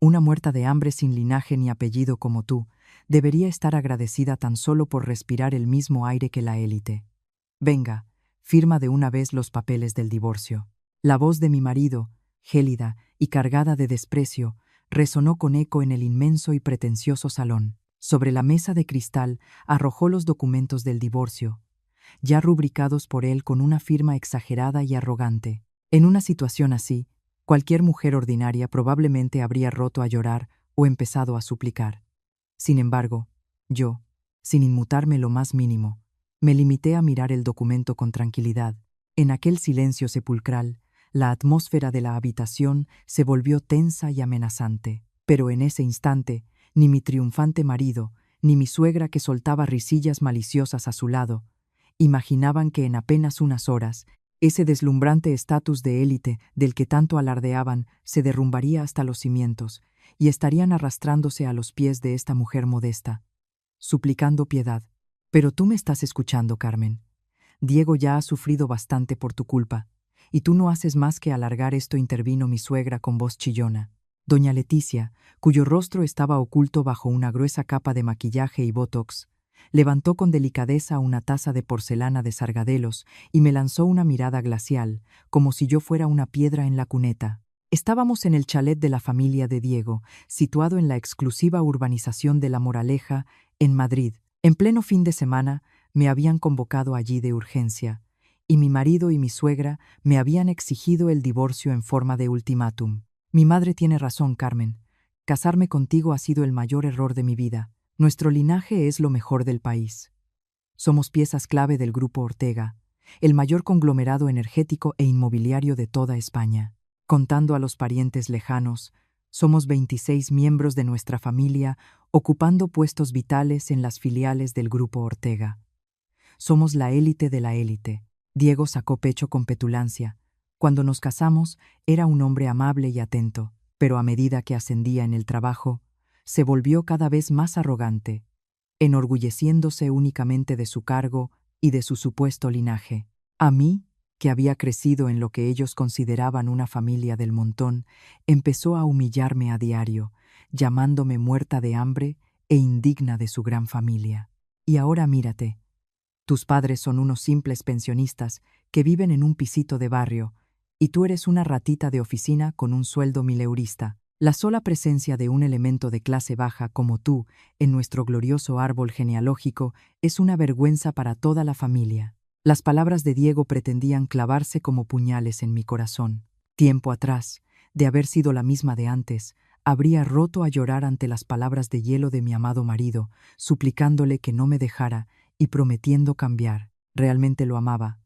Una muerta de hambre sin linaje ni apellido como tú, debería estar agradecida tan solo por respirar el mismo aire que la élite. Venga, firma de una vez los papeles del divorcio. La voz de mi marido, gélida y cargada de desprecio, resonó con eco en el inmenso y pretencioso salón. Sobre la mesa de cristal arrojó los documentos del divorcio, ya rubricados por él con una firma exagerada y arrogante. En una situación así, cualquier mujer ordinaria probablemente habría roto a llorar o empezado a suplicar. Sin embargo, yo, sin inmutarme lo más mínimo, me limité a mirar el documento con tranquilidad. En aquel silencio sepulcral, la atmósfera de la habitación se volvió tensa y amenazante. Pero en ese instante, ni mi triunfante marido, ni mi suegra que soltaba risillas maliciosas a su lado, imaginaban que en apenas unas horas, ese deslumbrante estatus de élite del que tanto alardeaban se derrumbaría hasta los cimientos y estarían arrastrándose a los pies de esta mujer modesta, suplicando piedad. Pero tú me estás escuchando, Carmen. Diego ya ha sufrido bastante por tu culpa, y tú no haces más que alargar esto, intervino mi suegra con voz chillona. Doña Leticia, cuyo rostro estaba oculto bajo una gruesa capa de maquillaje y botox, levantó con delicadeza una taza de porcelana de Sargadelos y me lanzó una mirada glacial, como si yo fuera una piedra en la cuneta. Estábamos en el chalet de la familia de Diego, situado en la exclusiva urbanización de La Moraleja, en Madrid. En pleno fin de semana, me habían convocado allí de urgencia, y mi marido y mi suegra me habían exigido el divorcio en forma de ultimátum. Mi madre tiene razón, Carmen. Casarme contigo ha sido el mayor error de mi vida. Nuestro linaje es lo mejor del país. Somos piezas clave del Grupo Ortega, el mayor conglomerado energético e inmobiliario de toda España. Contando a los parientes lejanos, somos 26 miembros de nuestra familia ocupando puestos vitales en las filiales del Grupo Ortega. Somos la élite de la élite. Diego sacó pecho con petulancia. Cuando nos casamos, era un hombre amable y atento, pero a medida que ascendía en el trabajo, se volvió cada vez más arrogante, enorgulleciéndose únicamente de su cargo y de su supuesto linaje. A mí, que había crecido en lo que ellos consideraban una familia del montón, empezó a humillarme a diario, llamándome muerta de hambre e indigna de su gran familia. Y ahora mírate. Tus padres son unos simples pensionistas que viven en un pisito de barrio, y tú eres una ratita de oficina con un sueldo mileurista. La sola presencia de un elemento de clase baja como tú en nuestro glorioso árbol genealógico es una vergüenza para toda la familia. Las palabras de Diego pretendían clavarse como puñales en mi corazón. Tiempo atrás, de haber sido la misma de antes, habría roto a llorar ante las palabras de hielo de mi amado marido, suplicándole que no me dejara y prometiendo cambiar. Realmente lo amaba.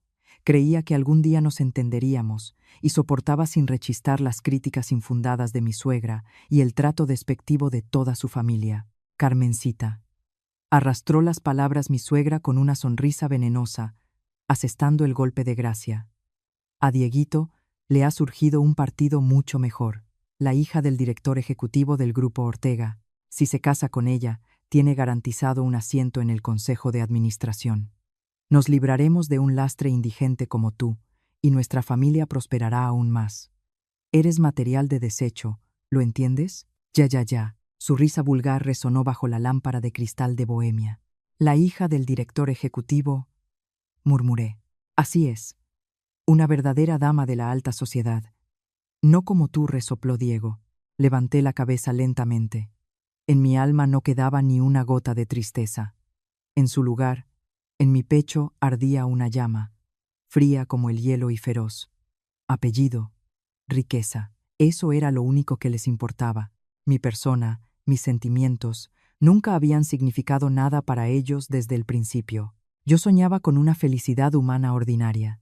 Creía que algún día nos entenderíamos y soportaba sin rechistar las críticas infundadas de mi suegra y el trato despectivo de toda su familia. Carmencita. Arrastró las palabras mi suegra con una sonrisa venenosa, asestando el golpe de gracia. A Dieguito le ha surgido un partido mucho mejor, la hija del director ejecutivo del Grupo Ortega. Si se casa con ella, tiene garantizado un asiento en el Consejo de Administración. Nos libraremos de un lastre indigente como tú, y nuestra familia prosperará aún más. Eres material de desecho, ¿lo entiendes? Ya. Su risa vulgar resonó bajo la lámpara de cristal de Bohemia. La hija del director ejecutivo, murmuré. Así es. Una verdadera dama de la alta sociedad. No como tú, resopló Diego. Levanté la cabeza lentamente. En mi alma no quedaba ni una gota de tristeza. En su lugar, en mi pecho ardía una llama, fría como el hielo y feroz. Apellido, riqueza, eso era lo único que les importaba. Mi persona, mis sentimientos, nunca habían significado nada para ellos desde el principio. Yo soñaba con una felicidad humana ordinaria.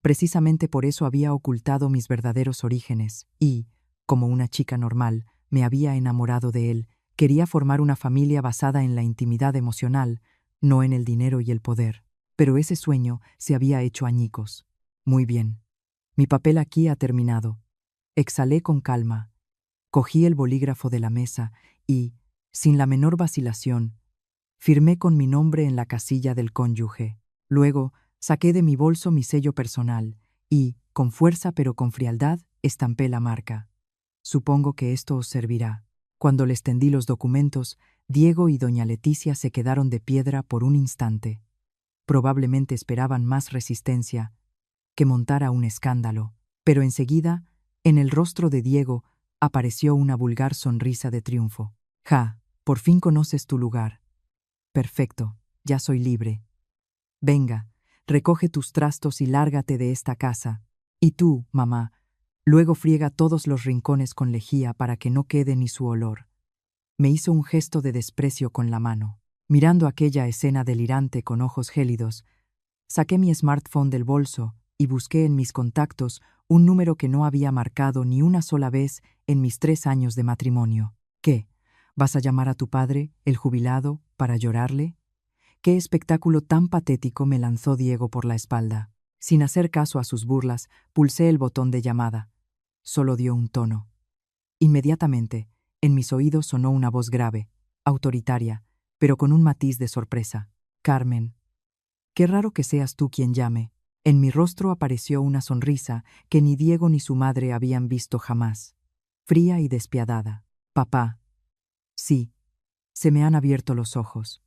Precisamente por eso había ocultado mis verdaderos orígenes y, como una chica normal, me había enamorado de él. Quería formar una familia basada en la intimidad emocional, no en el dinero y el poder. Pero ese sueño se había hecho añicos. Muy bien. Mi papel aquí ha terminado. Exhalé con calma. Cogí el bolígrafo de la mesa y, sin la menor vacilación, firmé con mi nombre en la casilla del cónyuge. Luego, saqué de mi bolso mi sello personal y, con fuerza pero con frialdad, estampé la marca. Supongo que esto os servirá. Cuando les tendí los documentos, Diego y doña Leticia se quedaron de piedra por un instante. Probablemente esperaban más resistencia, que montara un escándalo, pero enseguida, en el rostro de Diego, apareció una vulgar sonrisa de triunfo. Ja, por fin conoces tu lugar. Perfecto, ya soy libre. Venga, recoge tus trastos y lárgate de esta casa. Y tú, mamá, luego friega todos los rincones con lejía para que no quede ni su olor. Me hizo un gesto de desprecio con la mano. Mirando aquella escena delirante con ojos gélidos, saqué mi smartphone del bolso y busqué en mis contactos un número que no había marcado ni una sola vez en mis 3 años de matrimonio. ¿Qué? ¿Vas a llamar a tu padre, el jubilado, para llorarle? Qué espectáculo tan patético me lanzó Diego por la espalda. Sin hacer caso a sus burlas, pulsé el botón de llamada. Solo dio un tono. Inmediatamente, en mis oídos sonó una voz grave, autoritaria, pero con un matiz de sorpresa. Carmen. Qué raro que seas tú quien llame. En mi rostro apareció una sonrisa que ni Diego ni su madre habían visto jamás. Fría y despiadada. Papá. Sí. Se me han abierto los ojos.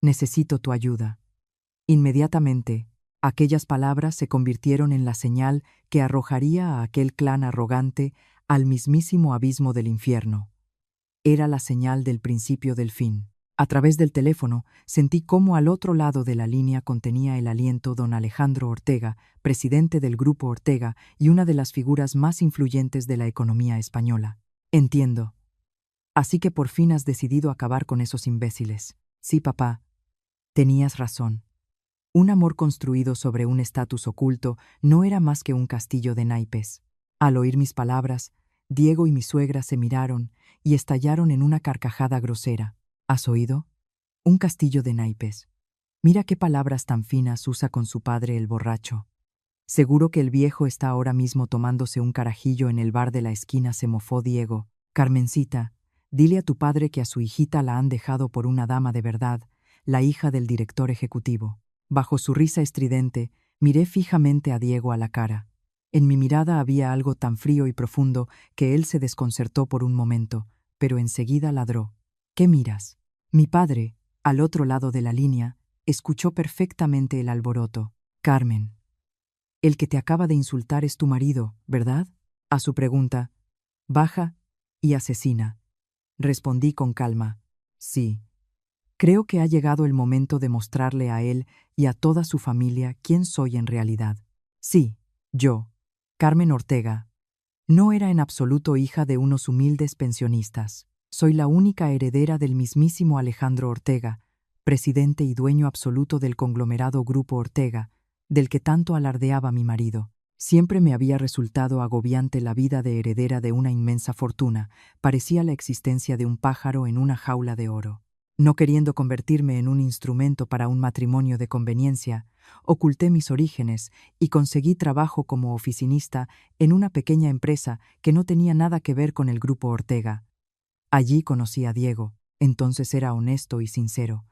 Necesito tu ayuda. Inmediatamente, aquellas palabras se convirtieron en la señal que arrojaría a aquel clan arrogante al mismísimo abismo del infierno. Era la señal del principio del fin. A través del teléfono sentí cómo al otro lado de la línea contenía el aliento don Alejandro Ortega, presidente del Grupo Ortega y una de las figuras más influyentes de la economía española. Entiendo. Así que por fin has decidido acabar con esos imbéciles. Sí, papá. Tenías razón. Un amor construido sobre un estatus oculto no era más que un castillo de naipes. Al oír mis palabras, Diego y mi suegra se miraron y estallaron en una carcajada grosera. ¿Has oído? Un castillo de naipes. Mira qué palabras tan finas usa con su padre el borracho. Seguro que el viejo está ahora mismo tomándose un carajillo en el bar de la esquina, se mofó Diego. Carmencita, dile a tu padre que a su hijita la han dejado por una dama de verdad, la hija del director ejecutivo. Bajo su risa estridente, miré fijamente a Diego a la cara. En mi mirada había algo tan frío y profundo que él se desconcertó por un momento, pero enseguida ladró. ¿Qué miras? Mi padre, al otro lado de la línea, escuchó perfectamente el alboroto. Carmen. El que te acaba de insultar es tu marido, ¿verdad? A su pregunta, baja y asesina. Respondí con calma. Sí. Creo que ha llegado el momento de mostrarle a él y a toda su familia quién soy en realidad. Sí, yo, Carmen Ortega, no era en absoluto hija de unos humildes pensionistas. Soy la única heredera del mismísimo Alejandro Ortega, presidente y dueño absoluto del conglomerado Grupo Ortega, del que tanto alardeaba mi marido. Siempre me había resultado agobiante la vida de heredera de una inmensa fortuna, parecía la existencia de un pájaro en una jaula de oro. No queriendo convertirme en un instrumento para un matrimonio de conveniencia, oculté mis orígenes y conseguí trabajo como oficinista en una pequeña empresa que no tenía nada que ver con el Grupo Ortega. Allí conocí a Diego, entonces era honesto y sincero.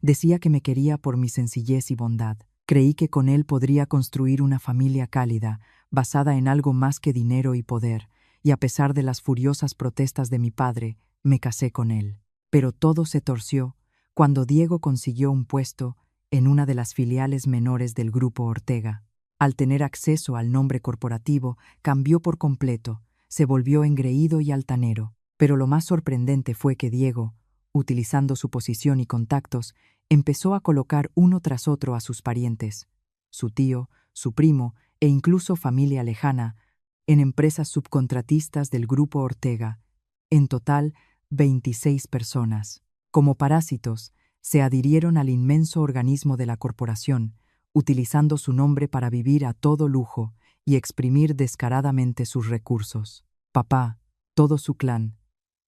Decía que me quería por mi sencillez y bondad. Creí que con él podría construir una familia cálida, basada en algo más que dinero y poder, y a pesar de las furiosas protestas de mi padre, me casé con él. Pero todo se torció cuando Diego consiguió un puesto en una de las filiales menores del Grupo Ortega. Al tener acceso al nombre corporativo, cambió por completo, se volvió engreído y altanero. Pero lo más sorprendente fue que Diego, utilizando su posición y contactos, empezó a colocar uno tras otro a sus parientes, su tío, su primo e incluso familia lejana, en empresas subcontratistas del Grupo Ortega. En total, 26 personas. Como parásitos, se adhirieron al inmenso organismo de la corporación, utilizando su nombre para vivir a todo lujo y exprimir descaradamente sus recursos. Papá, todo su clan,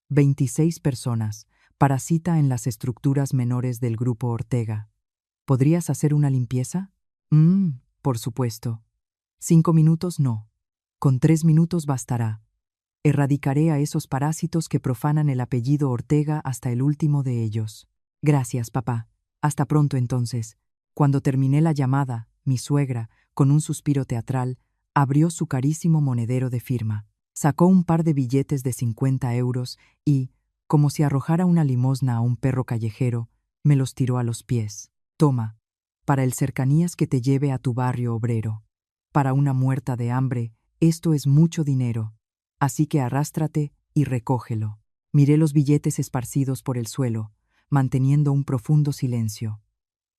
26 personas, parasita en las estructuras menores del Grupo Ortega. ¿Podrías hacer una limpieza? Por supuesto. 5 minutos no. Con 3 minutos bastará. Erradicaré a esos parásitos que profanan el apellido Ortega hasta el último de ellos. Gracias, papá. Hasta pronto entonces. Cuando terminé la llamada, mi suegra, con un suspiro teatral, abrió su carísimo monedero de firma. Sacó un par de billetes de 50 euros y, como si arrojara una limosna a un perro callejero, me los tiró a los pies. Toma, para el cercanías que te lleve a tu barrio obrero. Para una muerta de hambre, esto es mucho dinero. Así que arrástrate y recógelo. Miré los billetes esparcidos por el suelo, manteniendo un profundo silencio.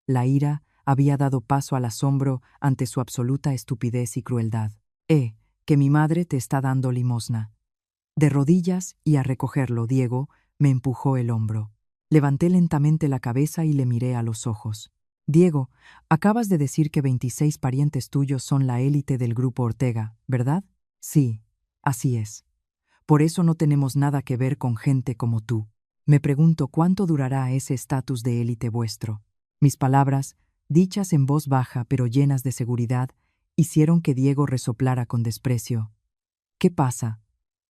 La ira había dado paso al asombro ante su absoluta estupidez y crueldad. Que mi madre te está dando limosna. De rodillas y a recogerlo, Diego me empujó el hombro. Levanté lentamente la cabeza y le miré a los ojos. Diego, acabas de decir que 26 parientes tuyos son la élite del grupo Ortega, ¿verdad? Sí, así es. Por eso no tenemos nada que ver con gente como tú. Me pregunto cuánto durará ese estatus de élite vuestro. Mis palabras, dichas en voz baja pero llenas de seguridad, hicieron que Diego resoplara con desprecio. ¿Qué pasa?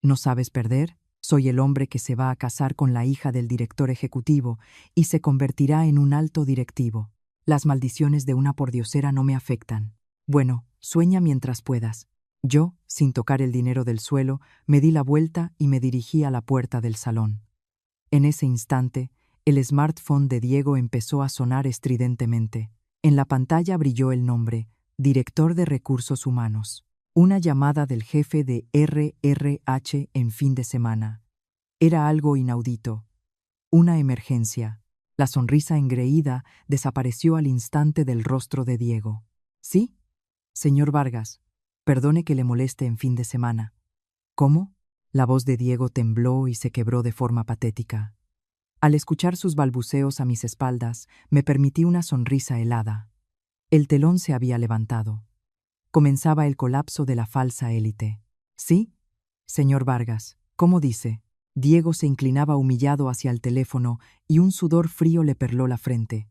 ¿No sabes perder? Soy el hombre que se va a casar con la hija del director ejecutivo y se convertirá en un alto directivo. Las maldiciones de una pordiosera no me afectan. Bueno, sueña mientras puedas. Yo, sin tocar el dinero del suelo, me di la vuelta y me dirigí a la puerta del salón. En ese instante, el smartphone de Diego empezó a sonar estridentemente. En la pantalla brilló el nombre, Director de Recursos Humanos. Una llamada del jefe de RRH en fin de semana. Era algo inaudito. Una emergencia. La sonrisa engreída desapareció al instante del rostro de Diego. ¿Sí? Señor Vargas, perdone que le moleste en fin de semana. ¿Cómo? La voz de Diego tembló y se quebró de forma patética. Al escuchar sus balbuceos a mis espaldas, me permití una sonrisa helada. El telón se había levantado. Comenzaba el colapso de la falsa élite. ¿Sí? Señor Vargas, ¿cómo dice? Diego se inclinaba humillado hacia el teléfono y un sudor frío le perló la frente.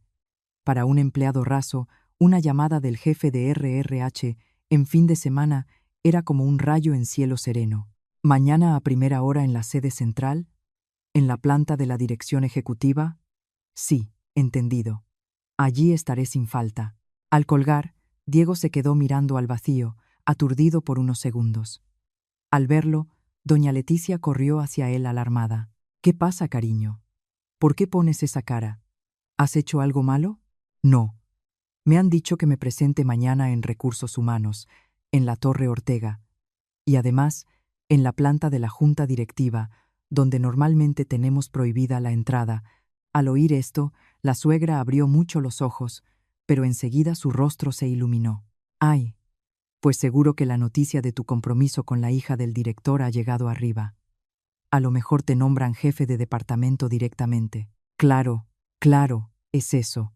Para un empleado raso, una llamada del jefe de RRH en fin de semana era como un rayo en cielo sereno. ¿Mañana a primera hora en la sede central? ¿En la planta de la dirección ejecutiva? Sí, entendido. Allí estaré sin falta. Al colgar, Diego se quedó mirando al vacío, aturdido por unos segundos. Al verlo, doña Leticia corrió hacia él alarmada. ¿Qué pasa, cariño? ¿Por qué pones esa cara? ¿Has hecho algo malo? No. Me han dicho que me presente mañana en Recursos Humanos, en la Torre Ortega, y además, en la planta de la Junta Directiva, donde normalmente tenemos prohibida la entrada. Al oír esto, la suegra abrió mucho los ojos, pero enseguida su rostro se iluminó. ¡Ay! Pues seguro que la noticia de tu compromiso con la hija del director ha llegado arriba. A lo mejor te nombran jefe de departamento directamente. Claro, claro, es eso.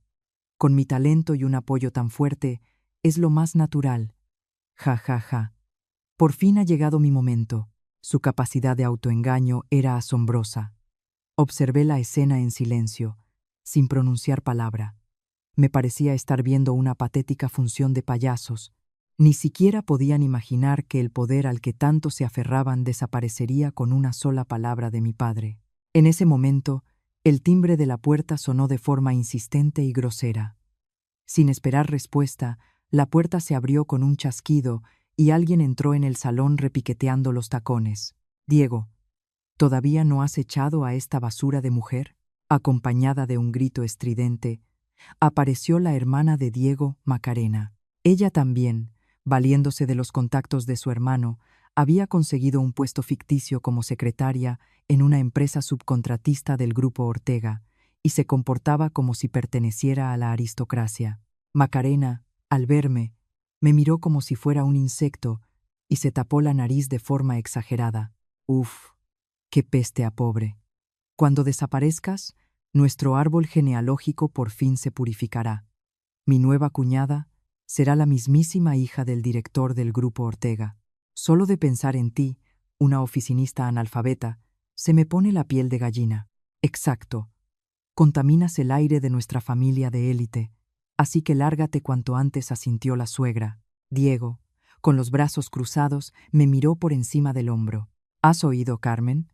Con mi talento y un apoyo tan fuerte, es lo más natural. Ja, ja, ja. Por fin ha llegado mi momento. Su capacidad de autoengaño era asombrosa. Observé la escena en silencio, sin pronunciar palabra. Me parecía estar viendo una patética función de payasos. Ni siquiera podían imaginar que el poder al que tanto se aferraban desaparecería con una sola palabra de mi padre. En ese momento, el timbre de la puerta sonó de forma insistente y grosera. Sin esperar respuesta, la puerta se abrió con un chasquido y alguien entró en el salón repiqueteando los tacones. Diego, ¿todavía no has echado a esta basura de mujer? Acompañada de un grito estridente, apareció la hermana de Diego, Macarena. Ella también, valiéndose de los contactos de su hermano, había conseguido un puesto ficticio como secretaria en una empresa subcontratista del grupo Ortega y se comportaba como si perteneciera a la aristocracia. Macarena, al verme, me miró como si fuera un insecto y se tapó la nariz de forma exagerada. Uf, qué peste a pobre. Cuando desaparezcas, nuestro árbol genealógico por fin se purificará. Mi nueva cuñada será la mismísima hija del director del grupo Ortega. Solo de pensar en ti, una oficinista analfabeta, se me pone la piel de gallina. Exacto. Contaminas el aire de nuestra familia de élite, así que lárgate cuanto antes, asintió la suegra. Diego, con los brazos cruzados, me miró por encima del hombro. ¿Has oído, Carmen?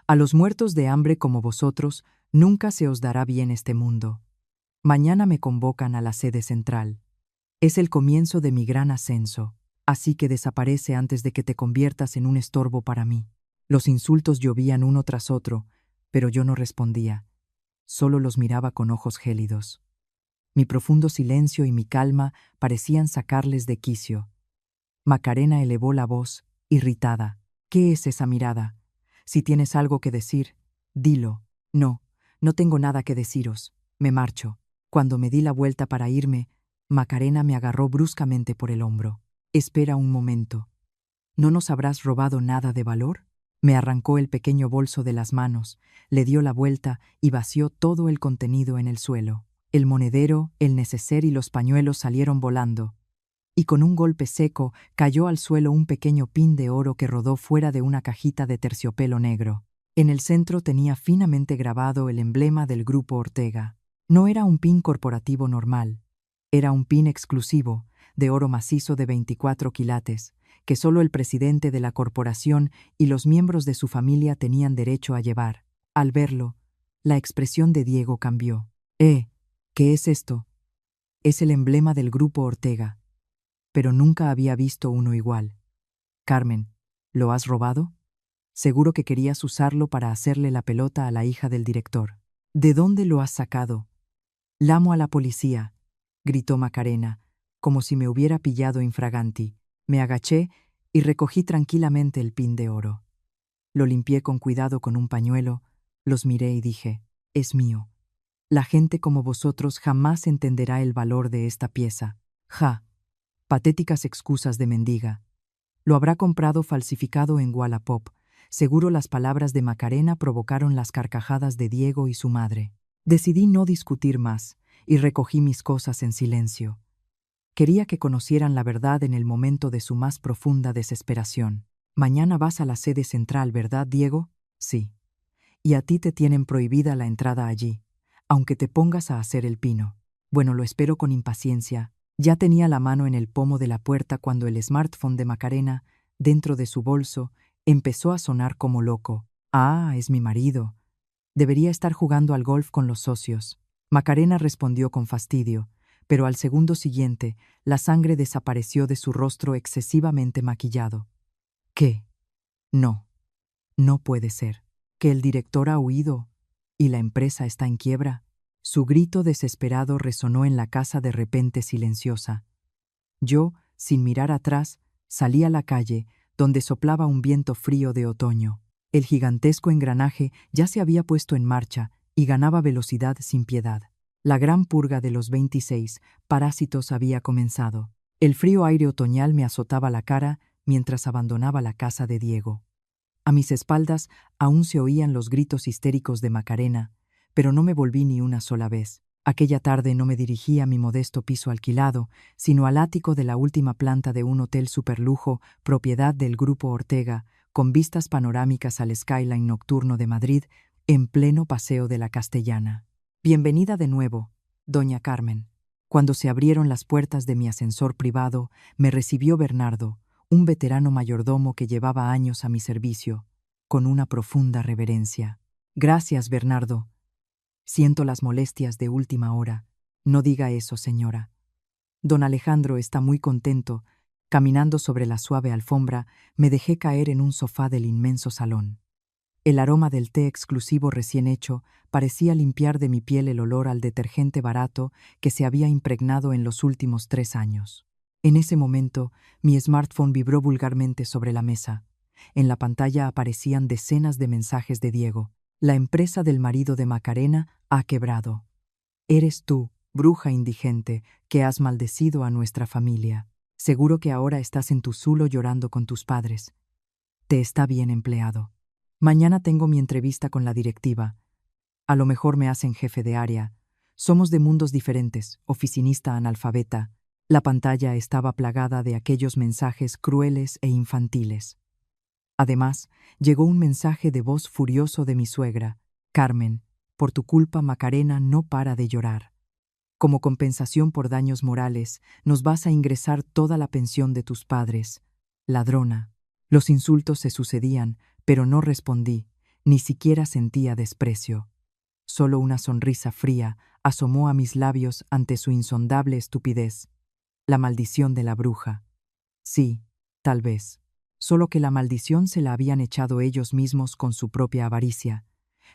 A los muertos de hambre como vosotros, nunca se os dará bien este mundo. Mañana me convocan a la sede central. Es el comienzo de mi gran ascenso. Así que desaparece antes de que te conviertas en un estorbo para mí. Los insultos llovían uno tras otro, pero yo no respondía. Solo los miraba con ojos gélidos. Mi profundo silencio y mi calma parecían sacarles de quicio. Macarena elevó la voz, irritada. ¿Qué es esa mirada? Si tienes algo que decir, dilo. No, no tengo nada que deciros. Me marcho. Cuando me di la vuelta para irme, Macarena me agarró bruscamente por el hombro. Espera un momento. ¿No nos habrás robado nada de valor? Me arrancó el pequeño bolso de las manos, le dio la vuelta y vació todo el contenido en el suelo. El monedero, el neceser y los pañuelos salieron volando. Y con un golpe seco cayó al suelo un pequeño pin de oro que rodó fuera de una cajita de terciopelo negro. En el centro tenía finamente grabado el emblema del Grupo Ortega. No era un pin corporativo normal. Era un pin exclusivo, de oro macizo de 24 quilates, que solo el presidente de la corporación y los miembros de su familia tenían derecho a llevar. Al verlo, la expresión de Diego cambió. ¿Qué es esto? Es el emblema del Grupo Ortega. Pero nunca había visto uno igual. Carmen, ¿lo has robado? Seguro que querías usarlo para hacerle la pelota a la hija del director. ¿De dónde lo has sacado? Llamo a la policía, gritó Macarena, como si me hubiera pillado infraganti. Me agaché y recogí tranquilamente el pin de oro. Lo limpié con cuidado con un pañuelo, los miré y dije, es mío. La gente como vosotros jamás entenderá el valor de esta pieza. Patéticas excusas de mendiga. Lo habrá comprado falsificado en Wallapop. Seguro las palabras de Macarena provocaron las carcajadas de Diego y su madre. Decidí no discutir más y recogí mis cosas en silencio. Quería que conocieran la verdad en el momento de su más profunda desesperación. Mañana vas a la sede central, ¿verdad, Diego? Sí. Y a ti te tienen prohibida la entrada allí, aunque te pongas a hacer el pino. Bueno, lo espero con impaciencia. Ya tenía la mano en el pomo de la puerta cuando el smartphone de Macarena, dentro de su bolso, empezó a sonar como loco. Ah, es mi marido. Debería estar jugando al golf con los socios. Macarena respondió con fastidio, pero al segundo siguiente, la sangre desapareció de su rostro excesivamente maquillado. ¿Qué? No. No puede ser. ¿Que el director ha huido y la empresa está en quiebra? Su grito desesperado resonó en la casa de repente silenciosa. Yo, sin mirar atrás, salí a la calle, donde soplaba un viento frío de otoño. El gigantesco engranaje ya se había puesto en marcha y ganaba velocidad sin piedad. La gran purga de los 26 parásitos había comenzado. El frío aire otoñal me azotaba la cara mientras abandonaba la casa de Diego. A mis espaldas aún se oían los gritos histéricos de Macarena, pero no me volví ni una sola vez. Aquella tarde no me dirigí a mi modesto piso alquilado, sino al ático de la última planta de un hotel superlujo, propiedad del Grupo Ortega, con vistas panorámicas al skyline nocturno de Madrid, en pleno Paseo de la Castellana. Bienvenida de nuevo, doña Carmen. Cuando se abrieron las puertas de mi ascensor privado, me recibió Bernardo, un veterano mayordomo que llevaba años a mi servicio, con una profunda reverencia. Gracias, Bernardo. Siento las molestias de última hora. No diga eso, señora. Don Alejandro está muy contento. Caminando sobre la suave alfombra, me dejé caer en un sofá del inmenso salón. El aroma del té exclusivo recién hecho parecía limpiar de mi piel el olor al detergente barato que se había impregnado en los últimos 3 años. En ese momento, mi smartphone vibró vulgarmente sobre la mesa. En la pantalla aparecían decenas de mensajes de Diego. La empresa del marido de Macarena ha quebrado. Eres tú, bruja indigente, que has maldecido a nuestra familia. Seguro que ahora estás en tu zulo llorando con tus padres. Te está bien empleado. Mañana tengo mi entrevista con la directiva. A lo mejor me hacen jefe de área. Somos de mundos diferentes, oficinista analfabeta. La pantalla estaba plagada de aquellos mensajes crueles e infantiles. Además, llegó un mensaje de voz furioso de mi suegra. Carmen, por tu culpa Macarena no para de llorar. Como compensación por daños morales, nos vas a ingresar toda la pensión de tus padres. Ladrona. Los insultos se sucedían, pero no respondí, ni siquiera sentía desprecio. Solo una sonrisa fría asomó a mis labios ante su insondable estupidez. La maldición de la bruja. Sí, tal vez. Solo que la maldición se la habían echado ellos mismos con su propia avaricia.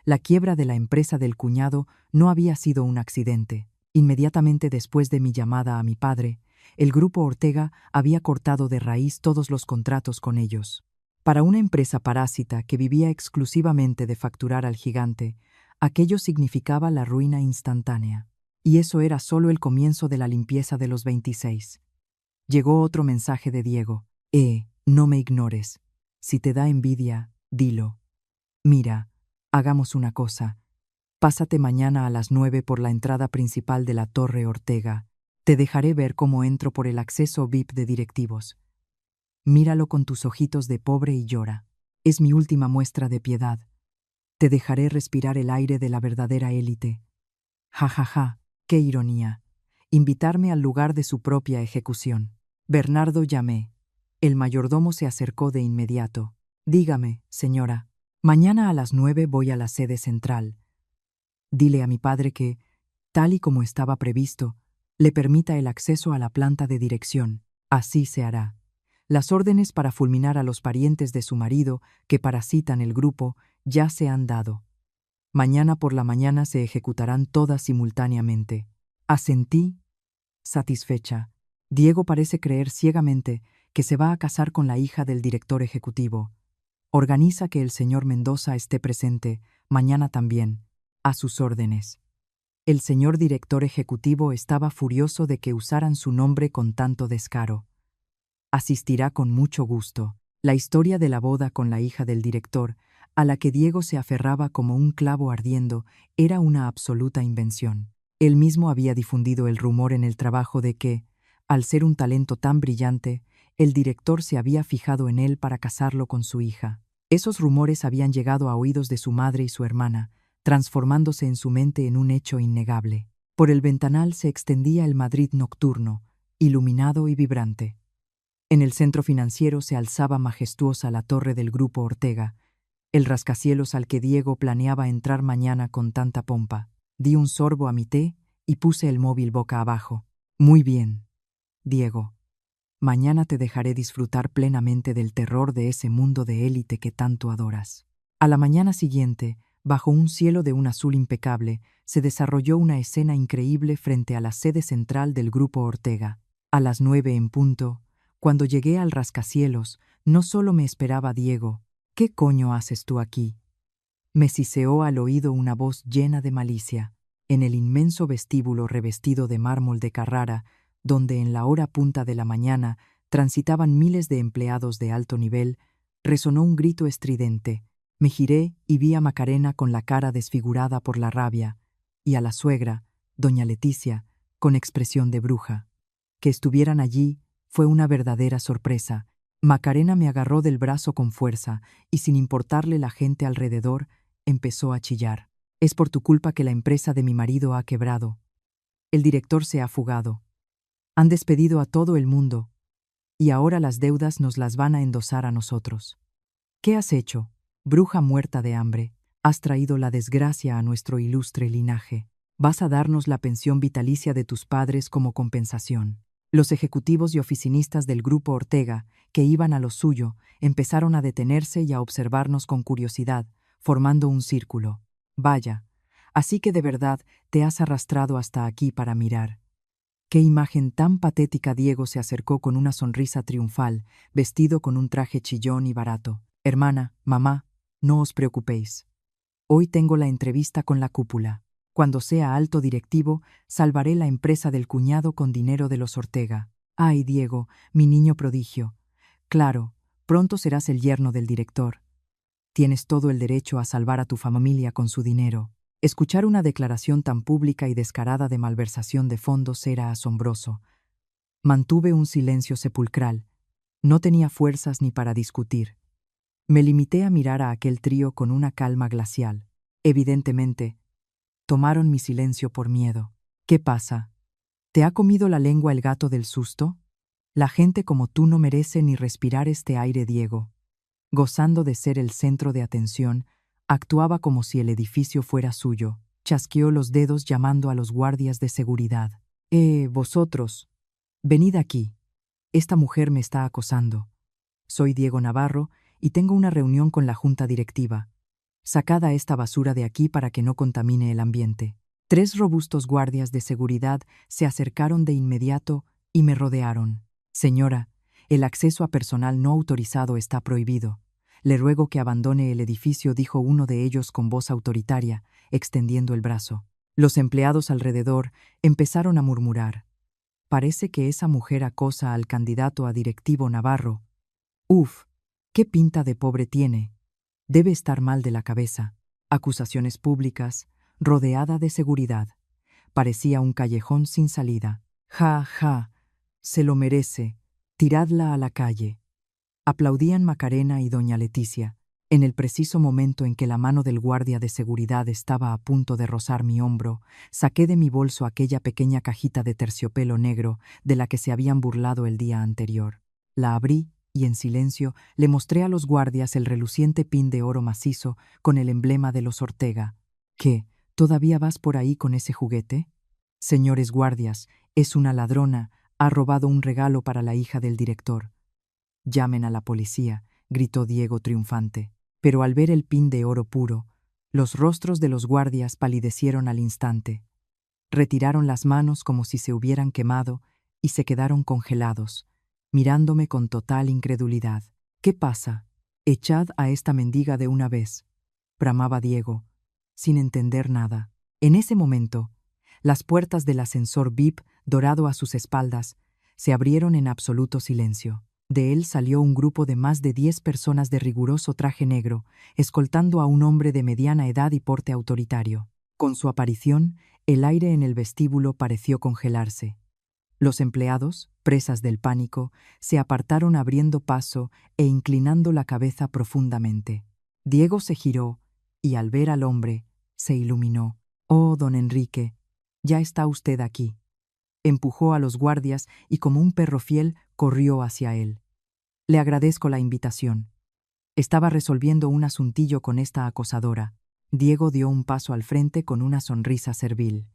La quiebra de la empresa del cuñado no había sido un accidente. Inmediatamente después de mi llamada a mi padre, el grupo Ortega había cortado de raíz todos los contratos con ellos. Para una empresa parásita que vivía exclusivamente de facturar al gigante, aquello significaba la ruina instantánea. Y eso era solo el comienzo de la limpieza de los 26. Llegó otro mensaje de Diego. No me ignores. Si te da envidia, dilo. Mira, hagamos una cosa. Pásate mañana a las 9 por la entrada principal de la Torre Ortega. Te dejaré ver cómo entro por el acceso VIP de directivos. Míralo con tus ojitos de pobre y llora. Es mi última muestra de piedad. Te dejaré respirar el aire de la verdadera élite. Ja, ja, ja, qué ironía. Invitarme al lugar de su propia ejecución. Bernardo llamé. El mayordomo se acercó de inmediato. Dígame, señora. Mañana a las 9 voy a la sede central. Dile a mi padre que, tal y como estaba previsto, le permita el acceso a la planta de dirección. Así se hará. Las órdenes para fulminar a los parientes de su marido que parasitan el grupo ya se han dado. Mañana por la mañana se ejecutarán todas simultáneamente. Asentí, satisfecha. Diego parece creer ciegamente que se va a casar con la hija del director ejecutivo. Organiza que el señor Mendoza esté presente, mañana también, a sus órdenes. El señor director ejecutivo estaba furioso de que usaran su nombre con tanto descaro. Asistirá con mucho gusto. La historia de la boda con la hija del director, a la que Diego se aferraba como un clavo ardiendo, era una absoluta invención. Él mismo había difundido el rumor en el trabajo de que, al ser un talento tan brillante, el director se había fijado en él para casarlo con su hija. Esos rumores habían llegado a oídos de su madre y su hermana, transformándose en su mente en un hecho innegable. Por el ventanal se extendía el Madrid nocturno, iluminado y vibrante. En el centro financiero se alzaba majestuosa la torre del grupo Ortega, el rascacielos al que Diego planeaba entrar mañana con tanta pompa. Di un sorbo a mi té y puse el móvil boca abajo. Muy bien, Diego. Mañana te dejaré disfrutar plenamente del terror de ese mundo de élite que tanto adoras. A la mañana siguiente, bajo un cielo de un azul impecable, se desarrolló una escena increíble frente a la sede central del grupo Ortega. A las 9 en punto, cuando llegué al rascacielos, no solo me esperaba Diego. ¿Qué coño haces tú aquí? Me siseó al oído una voz llena de malicia. En el inmenso vestíbulo revestido de mármol de Carrara, donde en la hora punta de la mañana transitaban miles de empleados de alto nivel, resonó un grito estridente. Me giré y vi a Macarena con la cara desfigurada por la rabia, y a la suegra, doña Leticia, con expresión de bruja. Que estuvieran allí fue una verdadera sorpresa. Macarena me agarró del brazo con fuerza y, sin importarle la gente alrededor, empezó a chillar. Es por tu culpa que la empresa de mi marido ha quebrado. El director se ha fugado. Han despedido a todo el mundo, y ahora las deudas nos las van a endosar a nosotros. ¿Qué has hecho, bruja muerta de hambre? Has traído la desgracia a nuestro ilustre linaje. Vas a darnos la pensión vitalicia de tus padres como compensación. Los ejecutivos y oficinistas del grupo Ortega, que iban a lo suyo, empezaron a detenerse y a observarnos con curiosidad, formando un círculo. Vaya, así que de verdad te has arrastrado hasta aquí para mirar. Qué imagen tan patética. Diego se acercó con una sonrisa triunfal, vestido con un traje chillón y barato. Hermana, mamá, no os preocupéis. Hoy tengo la entrevista con la cúpula. Cuando sea alto directivo, salvaré la empresa del cuñado con dinero de los Ortega. Ay, Diego, mi niño prodigio. Claro, pronto serás el yerno del director. Tienes todo el derecho a salvar a tu familia con su dinero. Escuchar una declaración tan pública y descarada de malversación de fondos era asombroso. Mantuve un silencio sepulcral. No tenía fuerzas ni para discutir. Me limité a mirar a aquel trío con una calma glacial. Evidentemente, tomaron mi silencio por miedo. ¿Qué pasa? ¿Te ha comido la lengua el gato del susto? La gente como tú no merece ni respirar este aire. Diego, gozando de ser el centro de atención, actuaba como si el edificio fuera suyo. Chasqueó los dedos llamando a los guardias de seguridad. Vosotros, venid aquí. Esta mujer me está acosando. Soy Diego Navarro y tengo una reunión con la junta directiva. Sacad a esta basura de aquí para que no contamine el ambiente. 3 robustos guardias de seguridad se acercaron de inmediato y me rodearon. Señora, el acceso a personal no autorizado está prohibido. Le ruego que abandone el edificio, dijo uno de ellos con voz autoritaria, extendiendo el brazo. Los empleados alrededor empezaron a murmurar. Parece que esa mujer acosa al candidato a directivo Navarro. Uf, qué pinta de pobre tiene. Debe estar mal de la cabeza. Acusaciones públicas, rodeada de seguridad. Parecía un callejón sin salida. Ja, ja, se lo merece. Tiradla a la calle. Aplaudían Macarena y doña Leticia. En el preciso momento en que la mano del guardia de seguridad estaba a punto de rozar mi hombro, saqué de mi bolso aquella pequeña cajita de terciopelo negro de la que se habían burlado el día anterior. La abrí y en silencio le mostré a los guardias el reluciente pin de oro macizo con el emblema de los Ortega. ¿Qué? ¿Todavía vas por ahí con ese juguete? Señores guardias, es una ladrona, ha robado un regalo para la hija del director. Llamen a la policía, gritó Diego triunfante. Pero al ver el pin de oro puro, los rostros de los guardias palidecieron al instante. Retiraron las manos como si se hubieran quemado y se quedaron congelados, mirándome con total incredulidad. ¿Qué pasa? Echad a esta mendiga de una vez, bramaba Diego, sin entender nada. En ese momento, las puertas del ascensor VIP, dorado a sus espaldas, se abrieron en absoluto silencio. De él salió un grupo de más de 10 personas de riguroso traje negro, escoltando a un hombre de mediana edad y porte autoritario. Con su aparición, el aire en el vestíbulo pareció congelarse. Los empleados, presas del pánico, se apartaron abriendo paso e inclinando la cabeza profundamente. Diego se giró y, al ver al hombre, se iluminó. «Oh, don Enrique, ya está usted aquí». Empujó a los guardias y, como un perro fiel, corrió hacia él. «Le agradezco la invitación. Estaba resolviendo un asuntillo con esta acosadora». Diego dio un paso al frente con una sonrisa servil.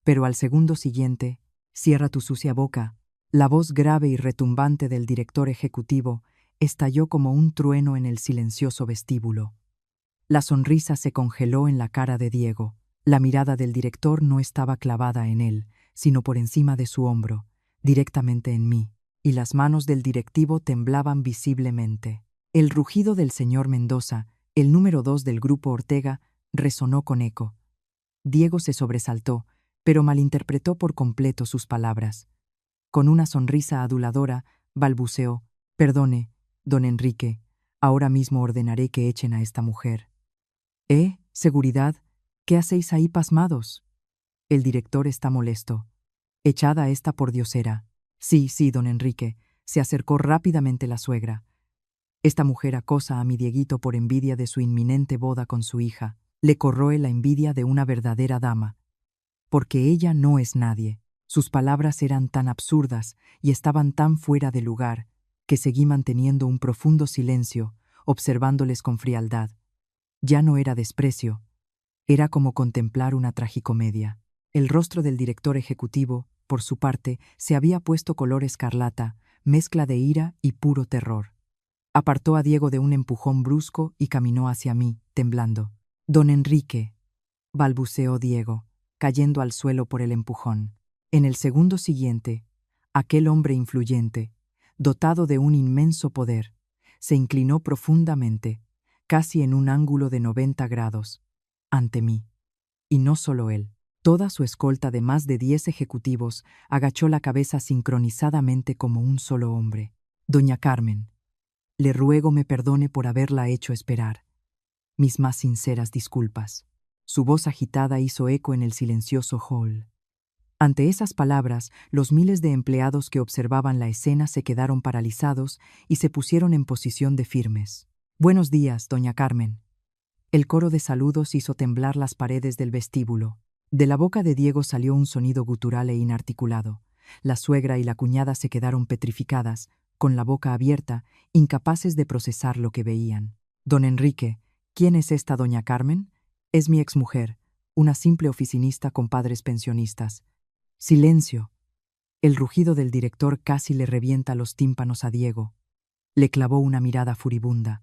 Pero al segundo siguiente, «Cierra tu sucia boca». La voz grave y retumbante del director ejecutivo estalló como un trueno en el silencioso vestíbulo. La sonrisa se congeló en la cara de Diego. La mirada del director no estaba clavada en él, sino por encima de su hombro, directamente en mí, y las manos del directivo temblaban visiblemente. El rugido del señor Mendoza, el número 2 del grupo Ortega, resonó con eco. Diego se sobresaltó, pero malinterpretó por completo sus palabras. Con una sonrisa aduladora, balbuceó: «Perdone, don Enrique, ahora mismo ordenaré que echen a esta mujer». Seguridad, ¿qué hacéis ahí pasmados? El director está molesto. Echad a esta pordiosera. Sí, sí, don Enrique, se acercó rápidamente la suegra. Esta mujer acosa a mi Dieguito por envidia de su inminente boda con su hija. Le corroe la envidia de una verdadera dama. Porque ella no es nadie. Sus palabras eran tan absurdas y estaban tan fuera de lugar que seguí manteniendo un profundo silencio, observándoles con frialdad. Ya no era desprecio, era como contemplar una tragicomedia. El rostro del director ejecutivo, por su parte, se había puesto color escarlata, mezcla de ira y puro terror. Apartó a Diego de un empujón brusco y caminó hacia mí, temblando. «Don Enrique», balbuceó Diego, cayendo al suelo por el empujón. En el segundo siguiente, aquel hombre influyente, dotado de un inmenso poder, se inclinó profundamente, casi en un ángulo de 90 grados, ante mí. Y no solo él. Toda su escolta de más de 10 ejecutivos agachó la cabeza sincronizadamente como un solo hombre. «Doña Carmen, le ruego me perdone por haberla hecho esperar. Mis más sinceras disculpas». Su voz agitada hizo eco en el silencioso hall. Ante esas palabras, los miles de empleados que observaban la escena se quedaron paralizados y se pusieron en posición de firmes. «Buenos días, doña Carmen». El coro de saludos hizo temblar las paredes del vestíbulo. De la boca de Diego salió un sonido gutural e inarticulado. La suegra y la cuñada se quedaron petrificadas, con la boca abierta, incapaces de procesar lo que veían. «Don Enrique, ¿quién es esta doña Carmen?» «Es mi exmujer, una simple oficinista con padres pensionistas». «Silencio», El rugido del director casi le revienta los tímpanos a Diego. Le clavó una mirada furibunda.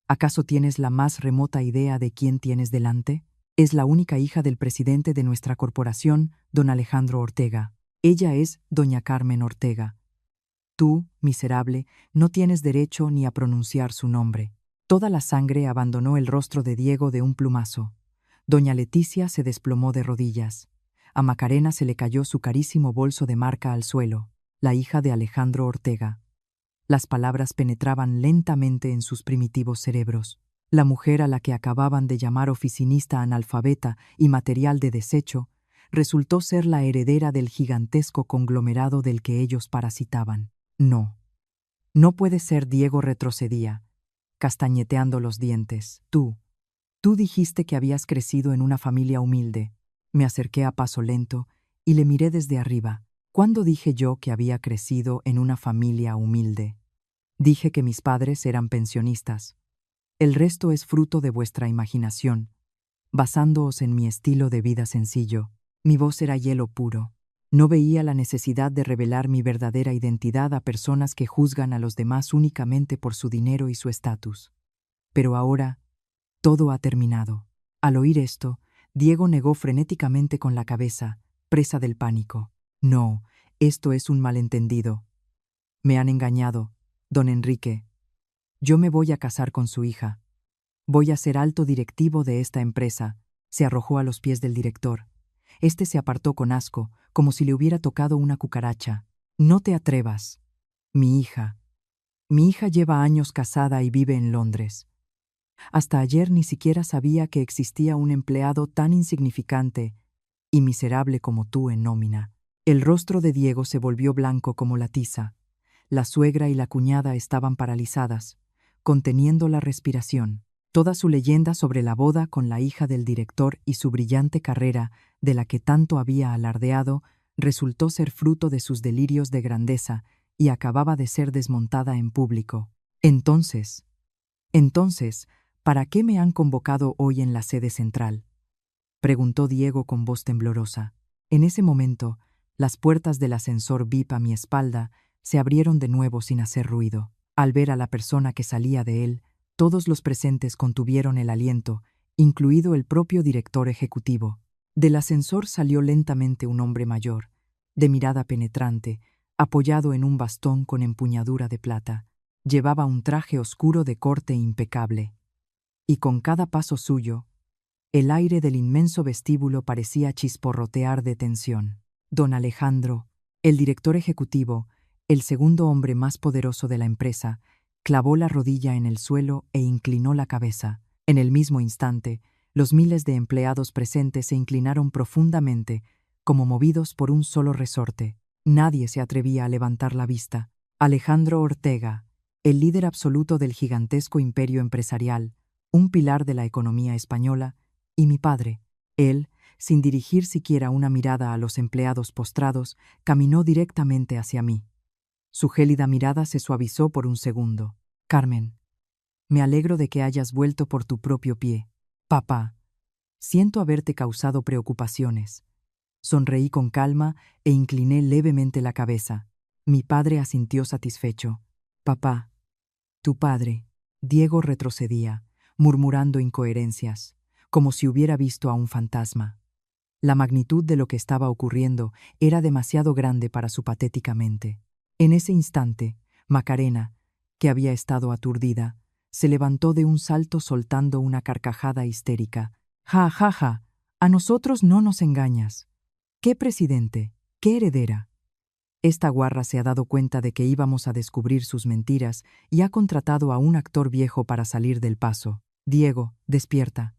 ¿Acaso tienes la más remota idea de quién tienes delante? Es la única hija del presidente de nuestra corporación, don Alejandro Ortega. Ella es doña Carmen Ortega. Tú, miserable, no tienes derecho ni a pronunciar su nombre. Toda la sangre abandonó el rostro de Diego de un plumazo. Doña Leticia se desplomó de rodillas. A Macarena se le cayó su carísimo bolso de marca al suelo, la hija de Alejandro Ortega. Las palabras penetraban lentamente en sus primitivos cerebros. La mujer a la que acababan de llamar oficinista analfabeta y material de desecho resultó ser la heredera del gigantesco conglomerado del que ellos parasitaban. No. No puede ser, Diego retrocedía, castañeteando los dientes. Tú dijiste que habías crecido en una familia humilde. Me acerqué a paso lento y le miré desde arriba. ¿Cuándo dije yo que había crecido en una familia humilde? Dije que mis padres eran pensionistas. El resto es fruto de vuestra imaginación, basándoos en mi estilo de vida sencillo. Mi voz era hielo puro. No veía la necesidad de revelar mi verdadera identidad a personas que juzgan a los demás únicamente por su dinero y su estatus. Pero ahora, todo ha terminado. Al oír esto, Diego negó frenéticamente con la cabeza, presa del pánico. No, esto es un malentendido. Me han engañado, don Enrique. Yo me voy a casar con su hija. Voy a ser alto directivo de esta empresa. Se arrojó a los pies del director. Este se apartó con asco, como si le hubiera tocado una cucaracha. No te atrevas. Mi hija. Mi hija lleva años casada y vive en Londres. Hasta ayer ni siquiera sabía que existía un empleado tan insignificante y miserable como tú en nómina. El rostro de Diego se volvió blanco como la tiza. La suegra y la cuñada estaban paralizadas, conteniendo la respiración. Toda su leyenda sobre la boda con la hija del director y su brillante carrera, de la que tanto había alardeado, resultó ser fruto de sus delirios de grandeza y acababa de ser desmontada en público. Entonces, ¿para qué me han convocado hoy en la sede central?, preguntó Diego con voz temblorosa. En ese momento, las puertas del ascensor VIP a mi espalda se abrieron de nuevo sin hacer ruido. Al ver a la persona que salía de él, todos los presentes contuvieron el aliento, incluido el propio director ejecutivo. Del ascensor salió lentamente un hombre mayor, de mirada penetrante, apoyado en un bastón con empuñadura de plata. Llevaba un traje oscuro de corte impecable. Y con cada paso suyo, el aire del inmenso vestíbulo parecía chisporrotear de tensión. Don Alejandro, el director ejecutivo, el segundo hombre más poderoso de la empresa, clavó la rodilla en el suelo e inclinó la cabeza. En el mismo instante, los miles de empleados presentes se inclinaron profundamente, como movidos por un solo resorte. Nadie se atrevía a levantar la vista. Alejandro Ortega, el líder absoluto del gigantesco imperio empresarial, un pilar de la economía española, y mi padre. Él, sin dirigir siquiera una mirada a los empleados postrados, caminó directamente hacia mí. Su gélida mirada se suavizó por un segundo. Carmen, me alegro de que hayas vuelto por tu propio pie. Papá, siento haberte causado preocupaciones. Sonreí con calma e incliné levemente la cabeza. Mi padre asintió satisfecho. Papá, tu padre. Diego retrocedía, murmurando incoherencias, como si hubiera visto a un fantasma. La magnitud de lo que estaba ocurriendo era demasiado grande para su patética mente. En ese instante, Macarena, que había estado aturdida, se levantó de un salto soltando una carcajada histérica. «Ja, ja, ja, a nosotros no nos engañas. ¿Qué presidente? ¿Qué heredera? Esta guarra se ha dado cuenta de que íbamos a descubrir sus mentiras y ha contratado a un actor viejo para salir del paso. Diego, despierta.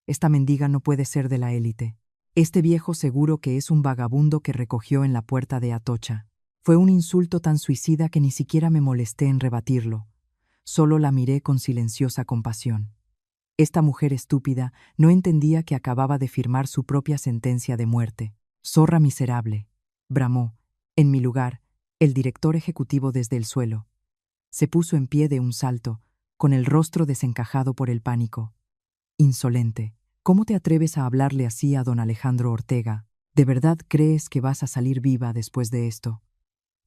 Esta mendiga no puede ser de la élite. Este viejo seguro que es un vagabundo que recogió en la puerta de Atocha». Fue un insulto tan suicida que ni siquiera me molesté en rebatirlo. Solo la miré con silenciosa compasión. Esta mujer estúpida no entendía que acababa de firmar su propia sentencia de muerte. «Zorra miserable», bramó, en mi lugar, el director ejecutivo desde el suelo. Se puso en pie de un salto, con el rostro desencajado por el pánico. «Insolente, ¿cómo te atreves a hablarle así a don Alejandro Ortega? ¿De verdad crees que vas a salir viva después de esto?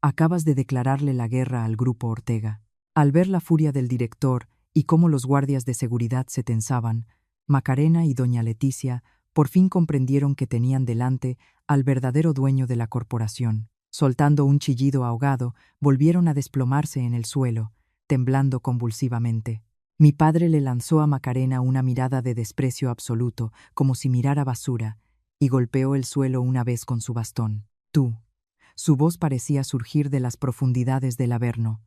Acabas de declararle la guerra al grupo Ortega. Al ver la furia del director y cómo los guardias de seguridad se tensaban, Macarena y doña Leticia por fin comprendieron que tenían delante al verdadero dueño de la corporación. Soltando un chillido ahogado, volvieron a desplomarse en el suelo, temblando convulsivamente. Mi padre le lanzó a Macarena una mirada de desprecio absoluto, como si mirara basura, y golpeó el suelo una vez con su bastón. Tú. Su voz parecía surgir de las profundidades del Averno.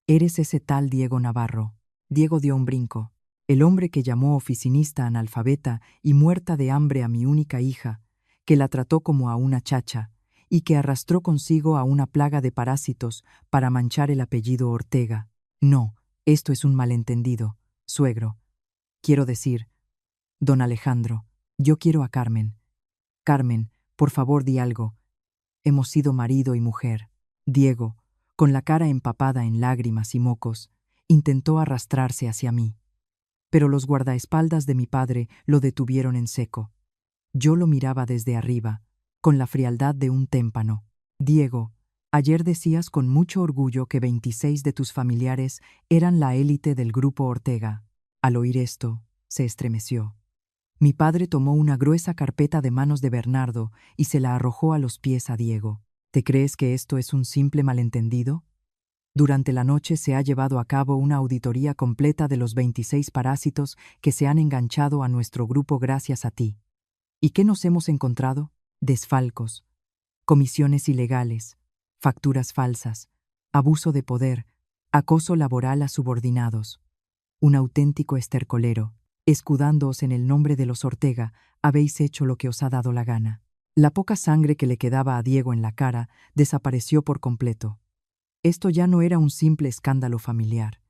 Eres ese tal Diego Navarro. Diego dio un brinco. El hombre que llamó oficinista analfabeta y muerta de hambre a mi única hija, que la trató como a una chacha, y que arrastró consigo a una plaga de parásitos para manchar el apellido Ortega. No, esto es un malentendido, suegro. Quiero decir, don Alejandro, yo quiero a Carmen. Carmen, por favor di algo. Hemos sido marido y mujer. Diego, con la cara empapada en lágrimas y mocos, intentó arrastrarse hacia mí. Pero los guardaespaldas de mi padre lo detuvieron en seco. Yo lo miraba desde arriba, con la frialdad de un témpano. Diego, ayer decías con mucho orgullo que 26 de tus familiares eran la élite del grupo Ortega. Al oír esto, se estremeció. Mi padre tomó una gruesa carpeta de manos de Bernardo y se la arrojó a los pies a Diego. ¿Te crees que esto es un simple malentendido? Durante la noche se ha llevado a cabo una auditoría completa de los 26 parásitos que se han enganchado a nuestro grupo gracias a ti. ¿Y qué nos hemos encontrado? Desfalcos, comisiones ilegales, facturas falsas, abuso de poder, acoso laboral a subordinados. Un auténtico estercolero. Escudándoos en el nombre de los Ortega, habéis hecho lo que os ha dado la gana. La poca sangre que le quedaba a Diego en la cara desapareció por completo. Esto ya no era un simple escándalo familiar.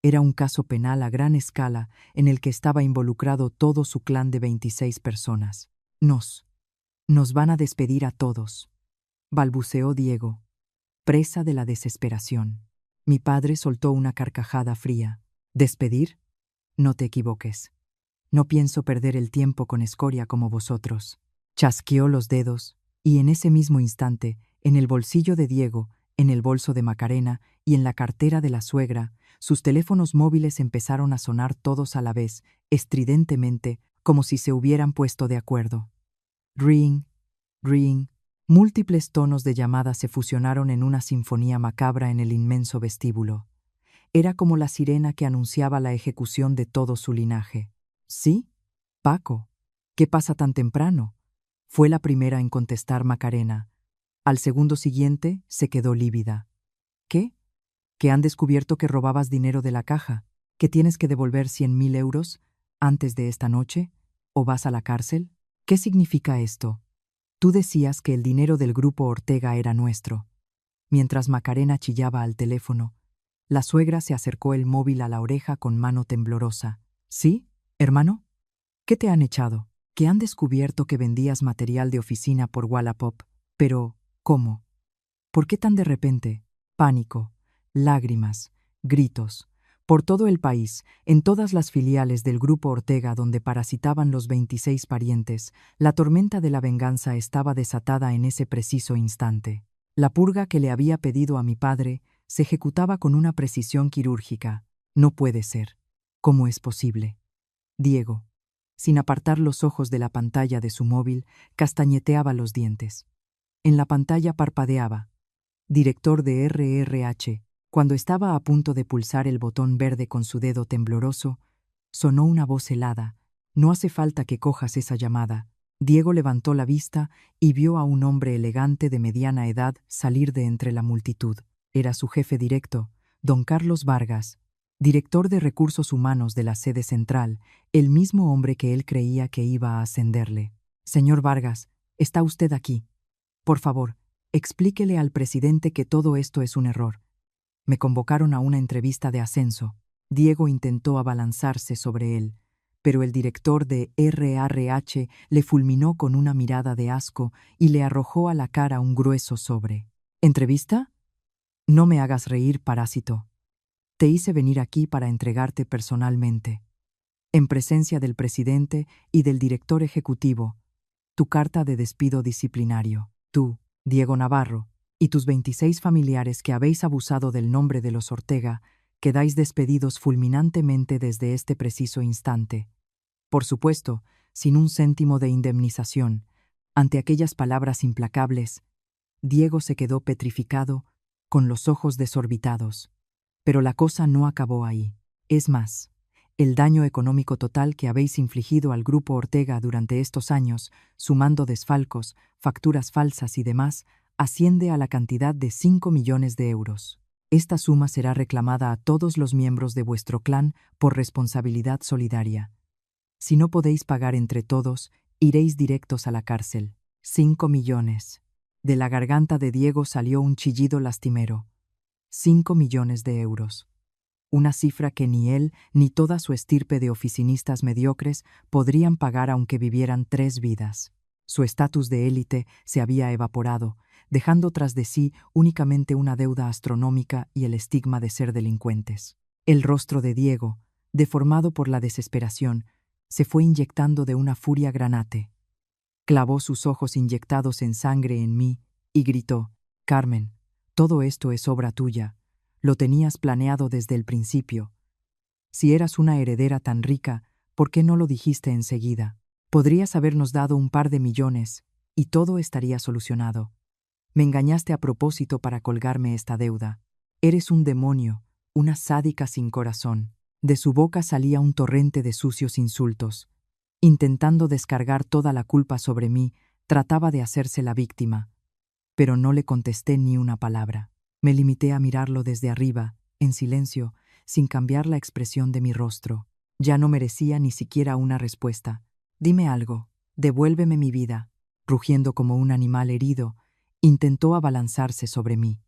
Era un caso penal a gran escala en el que estaba involucrado todo su clan de 26 personas. Nos van a despedir a todos, balbuceó Diego, presa de la desesperación. Mi padre soltó una carcajada fría. ¿Despedir? No te equivoques. No pienso perder el tiempo con escoria como vosotros. Chasqueó los dedos, y en ese mismo instante, en el bolsillo de Diego, en el bolso de Macarena y en la cartera de la suegra, sus teléfonos móviles empezaron a sonar todos a la vez, estridentemente, como si se hubieran puesto de acuerdo. Ring, ring. Múltiples tonos de llamada se fusionaron en una sinfonía macabra en el inmenso vestíbulo. Era como la sirena que anunciaba la ejecución de todo su linaje. ¿Sí? Paco. ¿Qué pasa tan temprano? Fue la primera en contestar Macarena. Al segundo siguiente se quedó lívida. ¿Qué? ¿Que han descubierto que robabas dinero de la caja? ¿Que tienes que devolver 100.000 euros antes de esta noche? ¿O vas a la cárcel? ¿Qué significa esto? Tú decías que el dinero del grupo Ortega era nuestro. Mientras Macarena chillaba al teléfono, la suegra se acercó el móvil a la oreja con mano temblorosa. ¿Sí, hermano? ¿Qué te han echado? Que han descubierto que vendías material de oficina por Wallapop. Pero, ¿cómo? ¿Por qué tan de repente? Pánico, lágrimas, gritos. Por todo el país, en todas las filiales del grupo Ortega donde parasitaban los 26 parientes, la tormenta de la venganza estaba desatada en ese preciso instante. La purga que le había pedido a mi padre se ejecutaba con una precisión quirúrgica. No puede ser. ¿Cómo es posible? Diego, sin apartar los ojos de la pantalla de su móvil, castañeteaba los dientes. En la pantalla parpadeaba. Director de RRH. Cuando estaba a punto de pulsar el botón verde con su dedo tembloroso, sonó una voz helada. No hace falta que cojas esa llamada. Diego levantó la vista y vio a un hombre elegante de mediana edad salir de entre la multitud. Era su jefe directo, don Carlos Vargas, director de Recursos Humanos de la sede central, el mismo hombre que él creía que iba a ascenderle. Señor Vargas, ¿está usted aquí? Por favor, explíquele al presidente que todo esto es un error. Me convocaron a una entrevista de ascenso. Diego intentó abalanzarse sobre él, pero el director de RRH le fulminó con una mirada de asco y le arrojó a la cara un grueso sobre. ¿Entrevista? No me hagas reír, parásito. Te hice venir aquí para entregarte personalmente, en presencia del presidente y del director ejecutivo, tu carta de despido disciplinario. Tú, Diego Navarro, y tus 26 familiares que habéis abusado del nombre de los Ortega, quedáis despedidos fulminantemente desde este preciso instante. Por supuesto, sin un céntimo de indemnización. Ante aquellas palabras implacables, Diego se quedó petrificado, con los ojos desorbitados. Pero la cosa no acabó ahí. Es más, el daño económico total que habéis infligido al grupo Ortega durante estos años, sumando desfalcos, facturas falsas y demás, asciende a la cantidad de 5 millones de euros. Esta suma será reclamada a todos los miembros de vuestro clan por responsabilidad solidaria. Si no podéis pagar entre todos, iréis directos a la cárcel. 5 millones. De la garganta de Diego salió un chillido lastimero. 5 millones de euros. Una cifra que ni él ni toda su estirpe de oficinistas mediocres podrían pagar aunque vivieran 3 vidas. Su estatus de élite se había evaporado, dejando tras de sí únicamente una deuda astronómica y el estigma de ser delincuentes. El rostro de Diego, deformado por la desesperación, se fue inyectando de una furia granate. Clavó sus ojos inyectados en sangre en mí y gritó: «Carmen, todo esto es obra tuya. Lo tenías planeado desde el principio. Si eras una heredera tan rica, ¿por qué no lo dijiste enseguida? Podrías habernos dado un par de millones y todo estaría solucionado. Me engañaste a propósito para colgarme esta deuda. Eres un demonio, una sádica sin corazón». De su boca salía un torrente de sucios insultos. Intentando descargar toda la culpa sobre mí, trataba de hacerse la víctima. Pero no le contesté ni una palabra. Me limité a mirarlo desde arriba, en silencio, sin cambiar la expresión de mi rostro. Ya no merecía ni siquiera una respuesta. «Dime algo, devuélveme mi vida». Rugiendo como un animal herido, intentó abalanzarse sobre mí.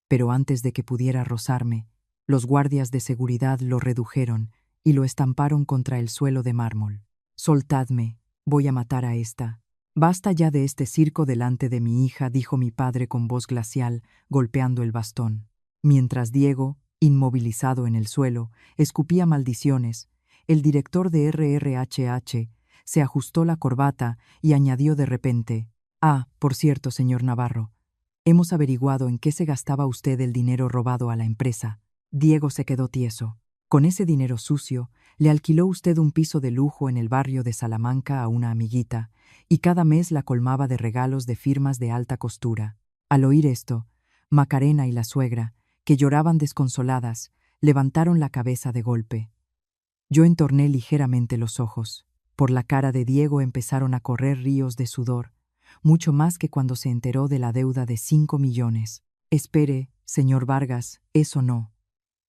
Pero antes de que pudiera rozarme, los guardias de seguridad lo redujeron y lo estamparon contra el suelo de mármol. «Soltadme, voy a matar a esta». «Basta ya de este circo delante de mi hija», dijo mi padre con voz glacial, golpeando el bastón. Mientras Diego, inmovilizado en el suelo, escupía maldiciones, el director de RRHH se ajustó la corbata y añadió de repente: «Ah, por cierto, señor Navarro, hemos averiguado en qué se gastaba usted el dinero robado a la empresa». Diego se quedó tieso. «Con ese dinero sucio, le alquiló usted un piso de lujo en el barrio de Salamanca a una amiguita, y cada mes la colmaba de regalos de firmas de alta costura». Al oír esto, Macarena y la suegra, que lloraban desconsoladas, levantaron la cabeza de golpe. Yo entorné ligeramente los ojos. Por la cara de Diego empezaron a correr ríos de sudor, mucho más que cuando se enteró de la deuda de 5 millones. «Espere, señor Vargas, eso no.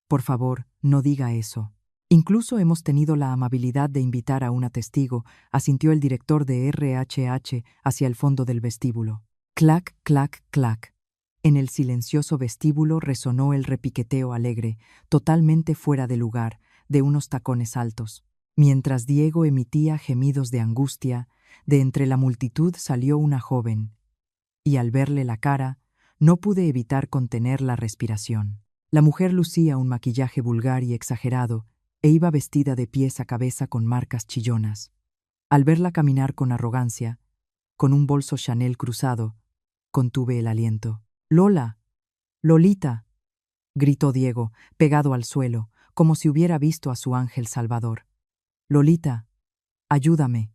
Por favor, no diga eso. Incluso hemos tenido la amabilidad de invitar a una testigo», asintió el director de RHH hacia el fondo del vestíbulo. Clac, clac, clac. En el silencioso vestíbulo resonó el repiqueteo alegre, totalmente fuera de lugar, de unos tacones altos. Mientras Diego emitía gemidos de angustia, de entre la multitud salió una joven, y al verle la cara, no pude evitar contener la respiración. La mujer lucía un maquillaje vulgar y exagerado, e iba vestida de pies a cabeza con marcas chillonas. Al verla caminar con arrogancia, con un bolso Chanel cruzado, contuve el aliento. «¡Lola! ¡Lolita!», gritó Diego, pegado al suelo, como si hubiera visto a su ángel salvador. «Lolita, ayúdame.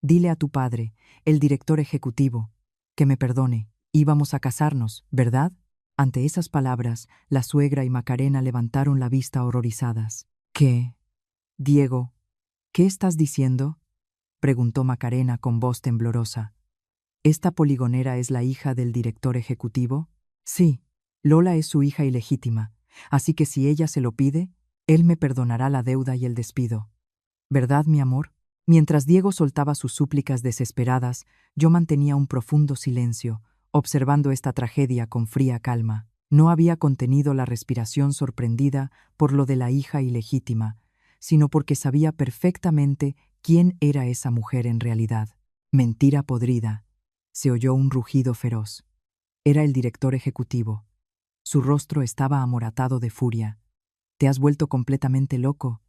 Dile a tu padre, el director ejecutivo, que me perdone. Íbamos a casarnos, ¿verdad?». Ante esas palabras, la suegra y Macarena levantaron la vista horrorizadas. «¿Qué? Diego, ¿qué estás diciendo?», preguntó Macarena con voz temblorosa. «¿Esta poligonera es la hija del director ejecutivo?». «Sí, Lola es su hija ilegítima, así que si ella se lo pide, él me perdonará la deuda y el despido. ¿Verdad, mi amor?». Mientras Diego soltaba sus súplicas desesperadas, yo mantenía un profundo silencio, observando esta tragedia con fría calma. No había contenido la respiración sorprendida por lo de la hija ilegítima, sino porque sabía perfectamente quién era esa mujer en realidad. Mentira podrida. Se oyó un rugido feroz. Era el director ejecutivo. Su rostro estaba amoratado de furia. «¿Te has vuelto completamente loco?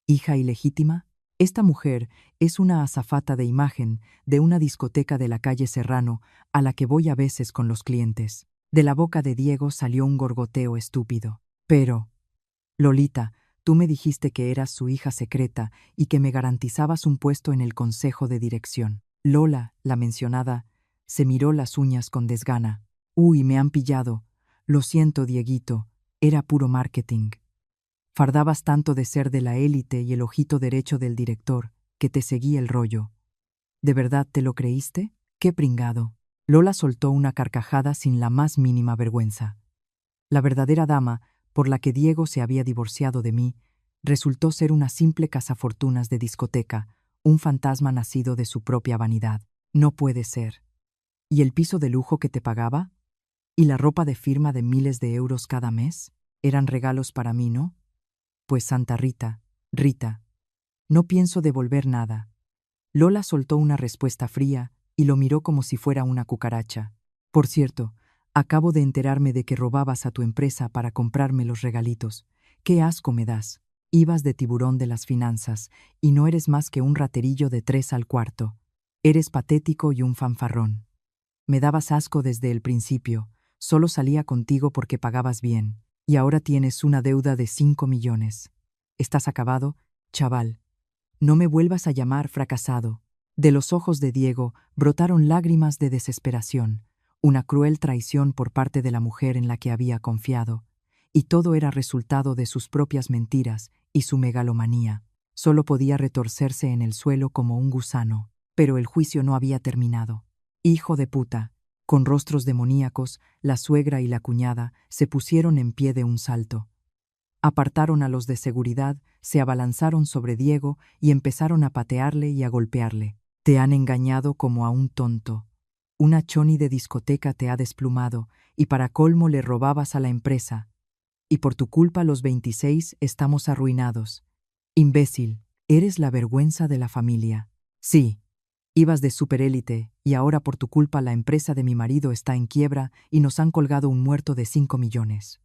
¿Hija ilegítima?». Esta mujer es una azafata de imagen de una discoteca de la calle Serrano a la que voy a veces con los clientes. De la boca de Diego salió un gorgoteo estúpido. Pero, Lolita, tú me dijiste que eras su hija secreta y que me garantizabas un puesto en el consejo de dirección. Lola, la mencionada, se miró las uñas con desgana. Uy, me han pillado. Lo siento, Dieguito, era puro marketing. Fardabas tanto de ser de la élite y el ojito derecho del director, que te seguí el rollo. ¿De verdad te lo creíste? ¡Qué pringado! Lola soltó una carcajada sin la más mínima vergüenza. La verdadera dama, por la que Diego se había divorciado de mí, resultó ser una simple cazafortunas de discoteca, un fantasma nacido de su propia vanidad. No puede ser. ¿Y el piso de lujo que te pagaba? ¿Y la ropa de firma de miles de euros cada mes? Eran regalos para mí, ¿no? Pues Santa Rita, Rita, no pienso devolver nada. Lola soltó una respuesta fría y lo miró como si fuera una cucaracha. Por cierto, acabo de enterarme de que robabas a tu empresa para comprarme los regalitos. ¡Qué asco me das! Ibas de tiburón de las finanzas y no eres más que un raterillo de 3 al cuarto. Eres patético y un fanfarrón. Me dabas asco desde el principio, solo salía contigo porque pagabas bien, y ahora tienes una deuda de 5 millones. ¿Estás acabado, chaval? No me vuelvas a llamar fracasado. De los ojos de Diego brotaron lágrimas de desesperación, una cruel traición por parte de la mujer en la que había confiado, y todo era resultado de sus propias mentiras y su megalomanía. Solo podía retorcerse en el suelo como un gusano, pero el juicio no había terminado. Hijo de puta. Con rostros demoníacos, la suegra y la cuñada se pusieron en pie de un salto. Apartaron a los de seguridad, se abalanzaron sobre Diego y empezaron a patearle y a golpearle. Te han engañado como a un tonto. Una choni de discoteca te ha desplumado y para colmo le robabas a la empresa. Y por tu culpa los 26 estamos arruinados. Imbécil, eres la vergüenza de la familia. Sí. Ibas de superélite y ahora por tu culpa la empresa de mi marido está en quiebra y nos han colgado un muerto de 5 millones.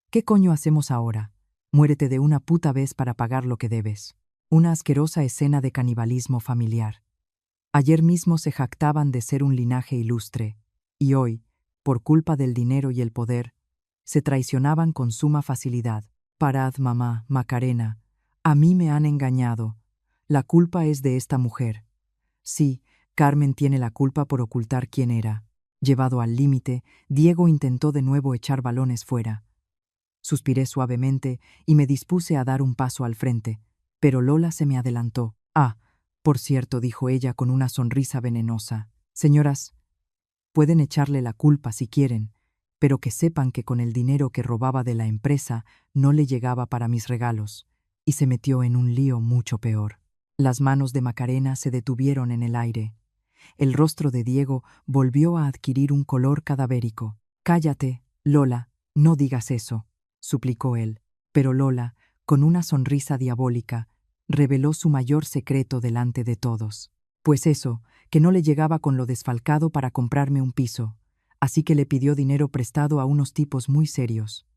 ¿Qué coño hacemos ahora? Muérete de una puta vez para pagar lo que debes. Una asquerosa escena de canibalismo familiar. Ayer mismo se jactaban de ser un linaje ilustre, y hoy, por culpa del dinero y el poder, se traicionaban con suma facilidad. Parad, mamá, Macarena. A mí me han engañado. La culpa es de esta mujer. Sí, Carmen tiene la culpa por ocultar quién era. Llevado al límite, Diego intentó de nuevo echar balones fuera. Suspiré suavemente y me dispuse a dar un paso al frente, pero Lola se me adelantó. Ah, por cierto, dijo ella con una sonrisa venenosa. Señoras, pueden echarle la culpa si quieren, pero que sepan que con el dinero que robaba de la empresa no le llegaba para mis regalos, y se metió en un lío mucho peor. Las manos de Macarena se detuvieron en el aire. El rostro de Diego volvió a adquirir un color cadavérico. Cállate, Lola, no digas eso, suplicó él. Pero Lola, con una sonrisa diabólica, reveló su mayor secreto delante de todos. Pues eso, que no le llegaba con lo desfalcado para comprarme un piso, así que le pidió dinero prestado a unos tipos muy serios.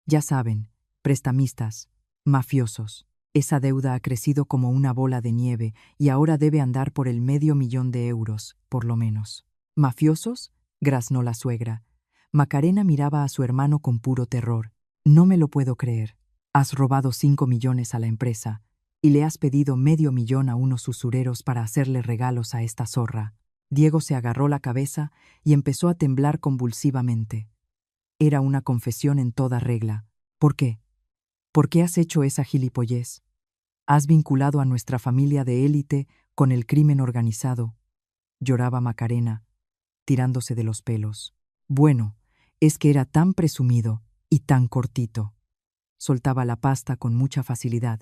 Ya saben, prestamistas, mafiosos. Esa deuda ha crecido como una bola de nieve y ahora debe andar por el 500.000 euros, por lo menos. ¿Mafiosos?, graznó la suegra. Macarena miraba a su hermano con puro terror. No me lo puedo creer. Has robado 5 millones a la empresa y le has pedido 500.000 a unos usureros para hacerle regalos a esta zorra. Diego se agarró la cabeza y empezó a temblar convulsivamente. Era una confesión en toda regla. ¿Por qué? ¿Por qué has hecho esa gilipollez? Has vinculado a nuestra familia de élite con el crimen organizado, lloraba Macarena, tirándose de los pelos. Bueno, es que era tan presumido y tan cortito. Soltaba la pasta con mucha facilidad,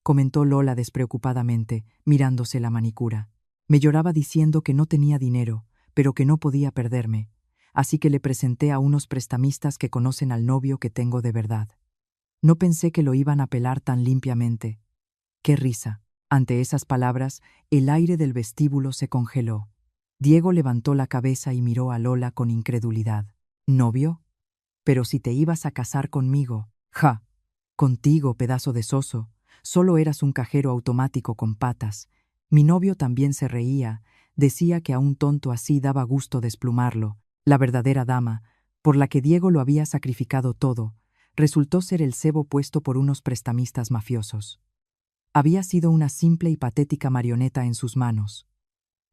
comentó Lola despreocupadamente, mirándose la manicura. Me lloraba diciendo que no tenía dinero, pero que no podía perderme, así que le presenté a unos prestamistas que conocen al novio que tengo de verdad. No pensé que lo iban a pelar tan limpiamente. ¡Qué risa! Ante esas palabras, el aire del vestíbulo se congeló. Diego levantó la cabeza y miró a Lola con incredulidad. ¿Novio? Pero si te ibas a casar conmigo. ¡Ja! Contigo, pedazo de soso. Solo eras un cajero automático con patas. Mi novio también se reía, decía que a un tonto así daba gusto desplumarlo. La verdadera dama, por la que Diego lo había sacrificado todo, resultó ser el cebo puesto por unos prestamistas mafiosos. Había sido una simple y patética marioneta en sus manos.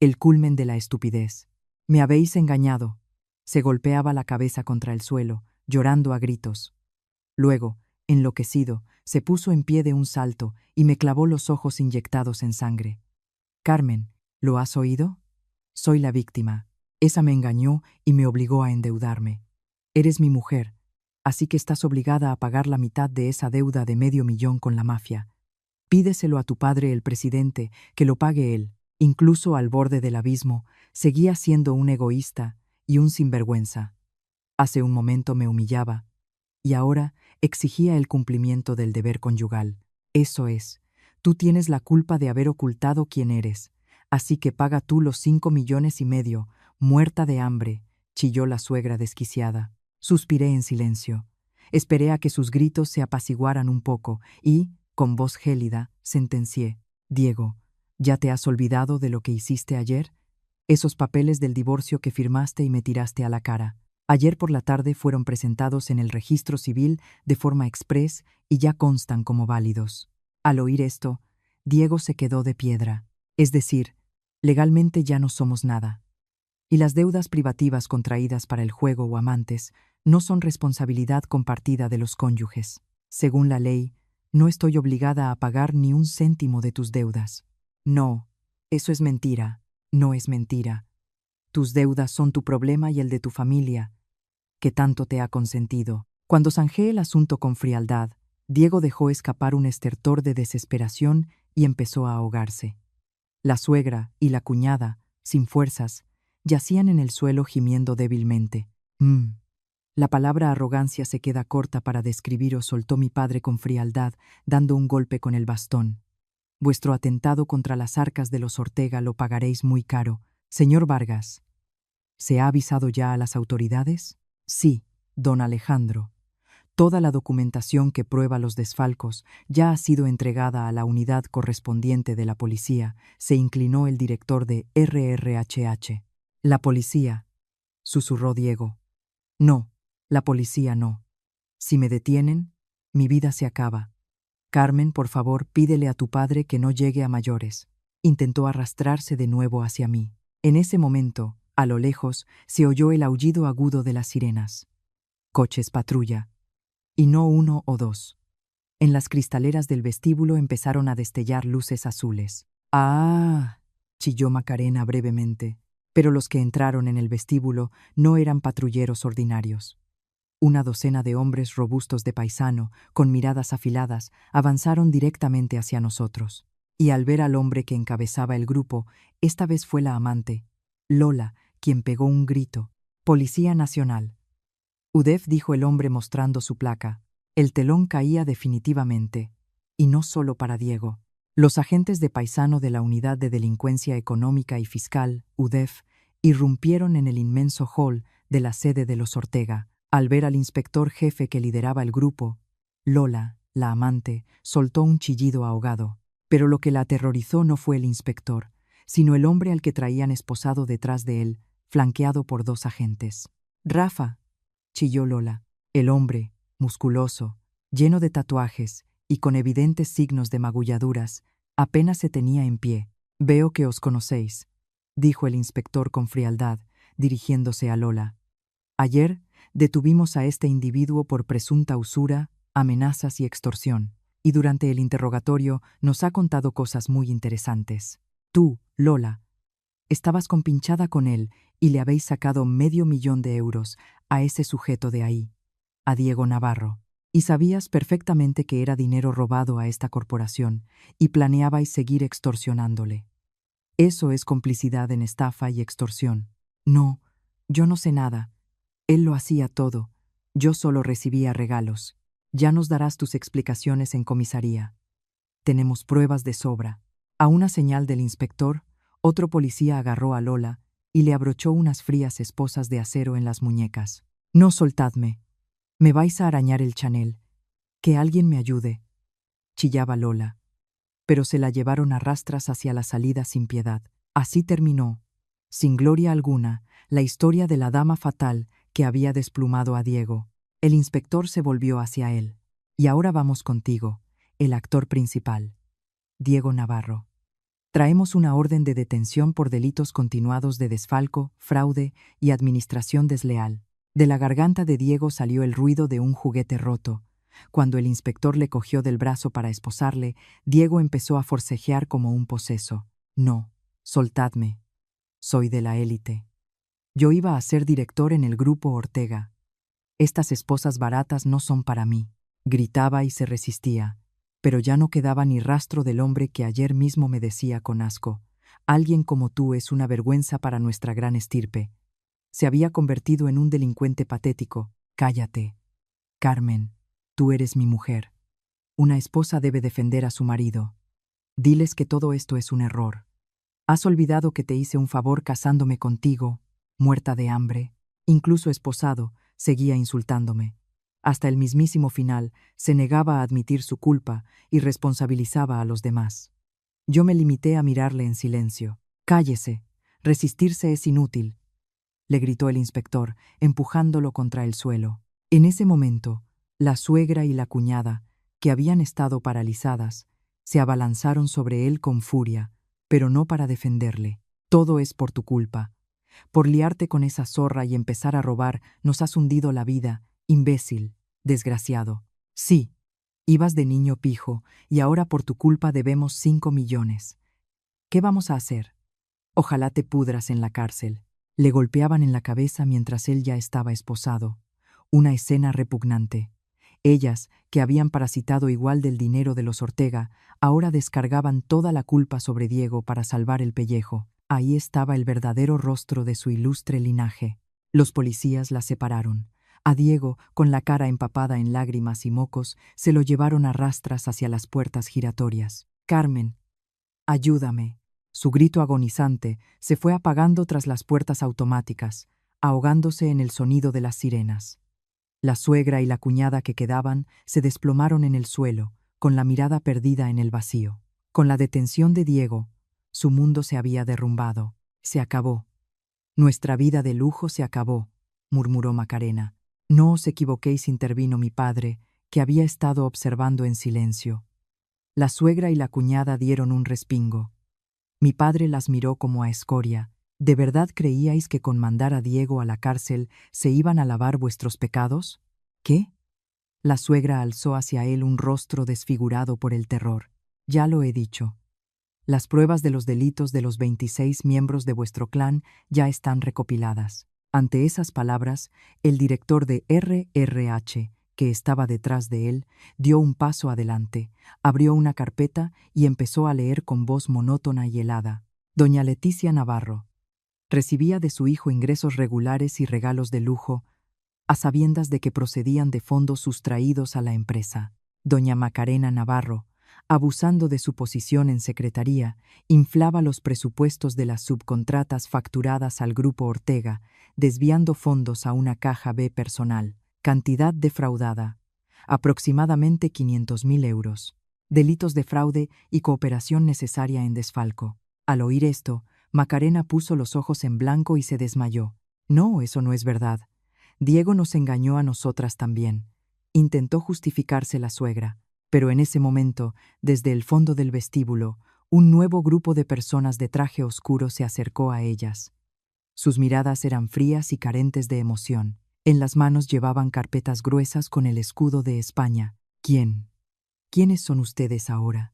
El culmen de la estupidez. Me habéis engañado. Se golpeaba la cabeza contra el suelo, llorando a gritos. Luego, enloquecido, se puso en pie de un salto y me clavó los ojos inyectados en sangre. Carmen, ¿lo has oído? Soy la víctima. Esa me engañó y me obligó a endeudarme. Eres mi mujer, así que estás obligada a pagar la mitad de esa deuda de $500,000 con la mafia. Pídeselo a tu padre, el presidente, que lo pague él. Incluso al borde del abismo, seguía siendo un egoísta y un sinvergüenza. Hace un momento me humillaba, y ahora exigía el cumplimiento del deber conyugal. Eso es, tú tienes la culpa de haber ocultado quién eres, así que paga tú los 5,5 millones, muerta de hambre, chilló la suegra desquiciada. Suspiré en silencio. Esperé a que sus gritos se apaciguaran un poco y, con voz gélida, sentencié: Diego, ¿ya te has olvidado de lo que hiciste ayer? Esos papeles del divorcio que firmaste y me tiraste a la cara. Ayer por la tarde fueron presentados en el registro civil de forma exprés y ya constan como válidos. Al oír esto, Diego se quedó de piedra. Es decir, legalmente ya no somos nada. Y las deudas privativas contraídas para el juego o amantes no son responsabilidad compartida de los cónyuges. Según la ley, no estoy obligada a pagar ni un céntimo de tus deudas. No, eso es mentira. No es mentira. Tus deudas son tu problema y el de tu familia, que tanto te ha consentido. Cuando zanjé el asunto con frialdad, Diego dejó escapar un estertor de desesperación y empezó a ahogarse. La suegra y la cuñada, sin fuerzas, yacían en el suelo gimiendo débilmente. La palabra arrogancia se queda corta para describiros, soltó mi padre con frialdad, dando un golpe con el bastón. Vuestro atentado contra las arcas de los Ortega lo pagaréis muy caro. Señor Vargas, ¿se ha avisado ya a las autoridades? Sí, don Alejandro. Toda la documentación que prueba los desfalcos ya ha sido entregada a la unidad correspondiente de la policía, se inclinó el director de RRHH. La policía, susurró Diego. No, la policía no. Si me detienen, mi vida se acaba. Carmen, por favor, pídele a tu padre que no llegue a mayores. Intentó arrastrarse de nuevo hacia mí. En ese momento, a lo lejos, se oyó el aullido agudo de las sirenas. Coches patrulla. Y no uno o dos. En las cristaleras del vestíbulo empezaron a destellar luces azules. ¡Ah! Chilló Macarena brevemente. Pero los que entraron en el vestíbulo no eran patrulleros ordinarios. Una docena de hombres robustos de paisano, con miradas afiladas, avanzaron directamente hacia nosotros. Y al ver al hombre que encabezaba el grupo, esta vez fue la amante, Lola, quien pegó un grito. «Policía Nacional». «UDEF», dijo el hombre mostrando su placa. El telón caía definitivamente. Y no solo para Diego. Los agentes de paisano de la Unidad de Delincuencia Económica y Fiscal, UDEF, irrumpieron en el inmenso hall de la sede de los Ortega. Al ver al inspector jefe que lideraba el grupo, Lola, la amante, soltó un chillido ahogado. Pero lo que la aterrorizó no fue el inspector, sino el hombre al que traían esposado detrás de él, flanqueado por dos agentes. «Rafa», chilló Lola. El hombre, musculoso, lleno de tatuajes y con evidentes signos de magulladuras, apenas se tenía en pie. «Veo que os conocéis», dijo el inspector con frialdad, dirigiéndose a Lola. «Ayer detuvimos a este individuo por presunta usura, amenazas y extorsión, y durante el interrogatorio nos ha contado cosas muy interesantes. Tú, Lola, estabas compinchada con él y le habéis sacado $500,000 a ese sujeto de ahí, a Diego Navarro, y sabías perfectamente que era dinero robado a esta corporación y planeabais seguir extorsionándole. Eso es complicidad en estafa y extorsión. No, yo no sé nada. Él lo hacía todo. Yo solo recibía regalos. Ya nos darás tus explicaciones en comisaría. Tenemos pruebas de sobra». A una señal del inspector, otro policía agarró a Lola y le abrochó unas frías esposas de acero en las muñecas. «No, soltadme. Me vais a arañar el Chanel. Que alguien me ayude», chillaba Lola. pero se la llevaron a rastras hacia la salida sin piedad. Así terminó, sin gloria alguna, la historia de la dama fatal que había desplumado a Diego. El inspector se volvió hacia él. Y ahora vamos contigo, el actor principal. Diego Navarro. Traemos una orden de detención por delitos continuados de desfalco, fraude y administración desleal. De la garganta de Diego salió el ruido de un juguete roto. Cuando el inspector le cogió del brazo para esposarle, Diego empezó a forcejear como un poseso. No, soltadme. Soy de la élite. Yo iba a ser director en el grupo Ortega. Estas esposas baratas no son para mí. Gritaba y se resistía. Pero ya no quedaba ni rastro del hombre que ayer mismo me decía con asco: alguien como tú es una vergüenza para nuestra gran estirpe. Se había convertido en un delincuente patético. Cállate. Carmen, tú eres mi mujer. Una esposa debe defender a su marido. Diles que todo esto es un error. Has olvidado que te hice un favor casándome contigo, muerta de hambre. Incluso esposado, seguía insultándome. Hasta el mismísimo final se negaba a admitir su culpa y responsabilizaba a los demás. Yo me limité a mirarle en silencio. Cállese, resistirse es inútil, le gritó el inspector, empujándolo contra el suelo. En ese momento, la suegra y la cuñada, que habían estado paralizadas, se abalanzaron sobre él con furia, pero no para defenderle. Todo es por tu culpa. Por liarte con esa zorra y empezar a robar, nos has hundido la vida. Imbécil, desgraciado. Sí, ibas de niño pijo, y ahora por tu culpa debemos 5 millones. ¿Qué vamos a hacer? Ojalá te pudras en la cárcel. Le golpeaban en la cabeza mientras él ya estaba esposado. Una escena repugnante. Ellas, que habían parasitado igual del dinero de los Ortega, ahora descargaban toda la culpa sobre Diego para salvar el pellejo. Ahí estaba el verdadero rostro de su ilustre linaje. Los policías la separaron. A Diego, con la cara empapada en lágrimas y mocos, se lo llevaron a rastras hacia las puertas giratorias. Carmen, ayúdame. Su grito agonizante se fue apagando tras las puertas automáticas, ahogándose en el sonido de las sirenas. La suegra y la cuñada que quedaban se desplomaron en el suelo, con la mirada perdida en el vacío. Con la detención de Diego, su mundo se había derrumbado. Se acabó. Nuestra vida de lujo se acabó, murmuró Macarena. No os equivoquéis, intervino mi padre, que había estado observando en silencio. La suegra y la cuñada dieron un respingo. Mi padre las miró como a escoria. ¿De verdad creíais que con mandar a Diego a la cárcel se iban a lavar vuestros pecados? ¿Qué? La suegra alzó hacia él un rostro desfigurado por el terror. Ya lo he dicho. Las pruebas de los delitos de los 26 miembros de vuestro clan ya están recopiladas. Ante esas palabras, el director de RRH, que estaba detrás de él, dio un paso adelante, abrió una carpeta y empezó a leer con voz monótona y helada. Doña Leticia Navarro recibía de su hijo ingresos regulares y regalos de lujo, a sabiendas de que procedían de fondos sustraídos a la empresa. Doña Macarena Navarro, abusando de su posición en secretaría, inflaba los presupuestos de las subcontratas facturadas al grupo Ortega, desviando fondos a una caja B personal. Cantidad defraudada: aproximadamente 500.000 euros. Delitos de fraude y cooperación necesaria en desfalco. Al oír esto, Macarena puso los ojos en blanco y se desmayó. No, eso no es verdad. Diego nos engañó a nosotras también. Intentó justificarse la suegra, pero en ese momento, desde el fondo del vestíbulo, un nuevo grupo de personas de traje oscuro se acercó a ellas. Sus miradas eran frías y carentes de emoción. En las manos llevaban carpetas gruesas con el escudo de España. ¿Quiénes son ustedes ahora?,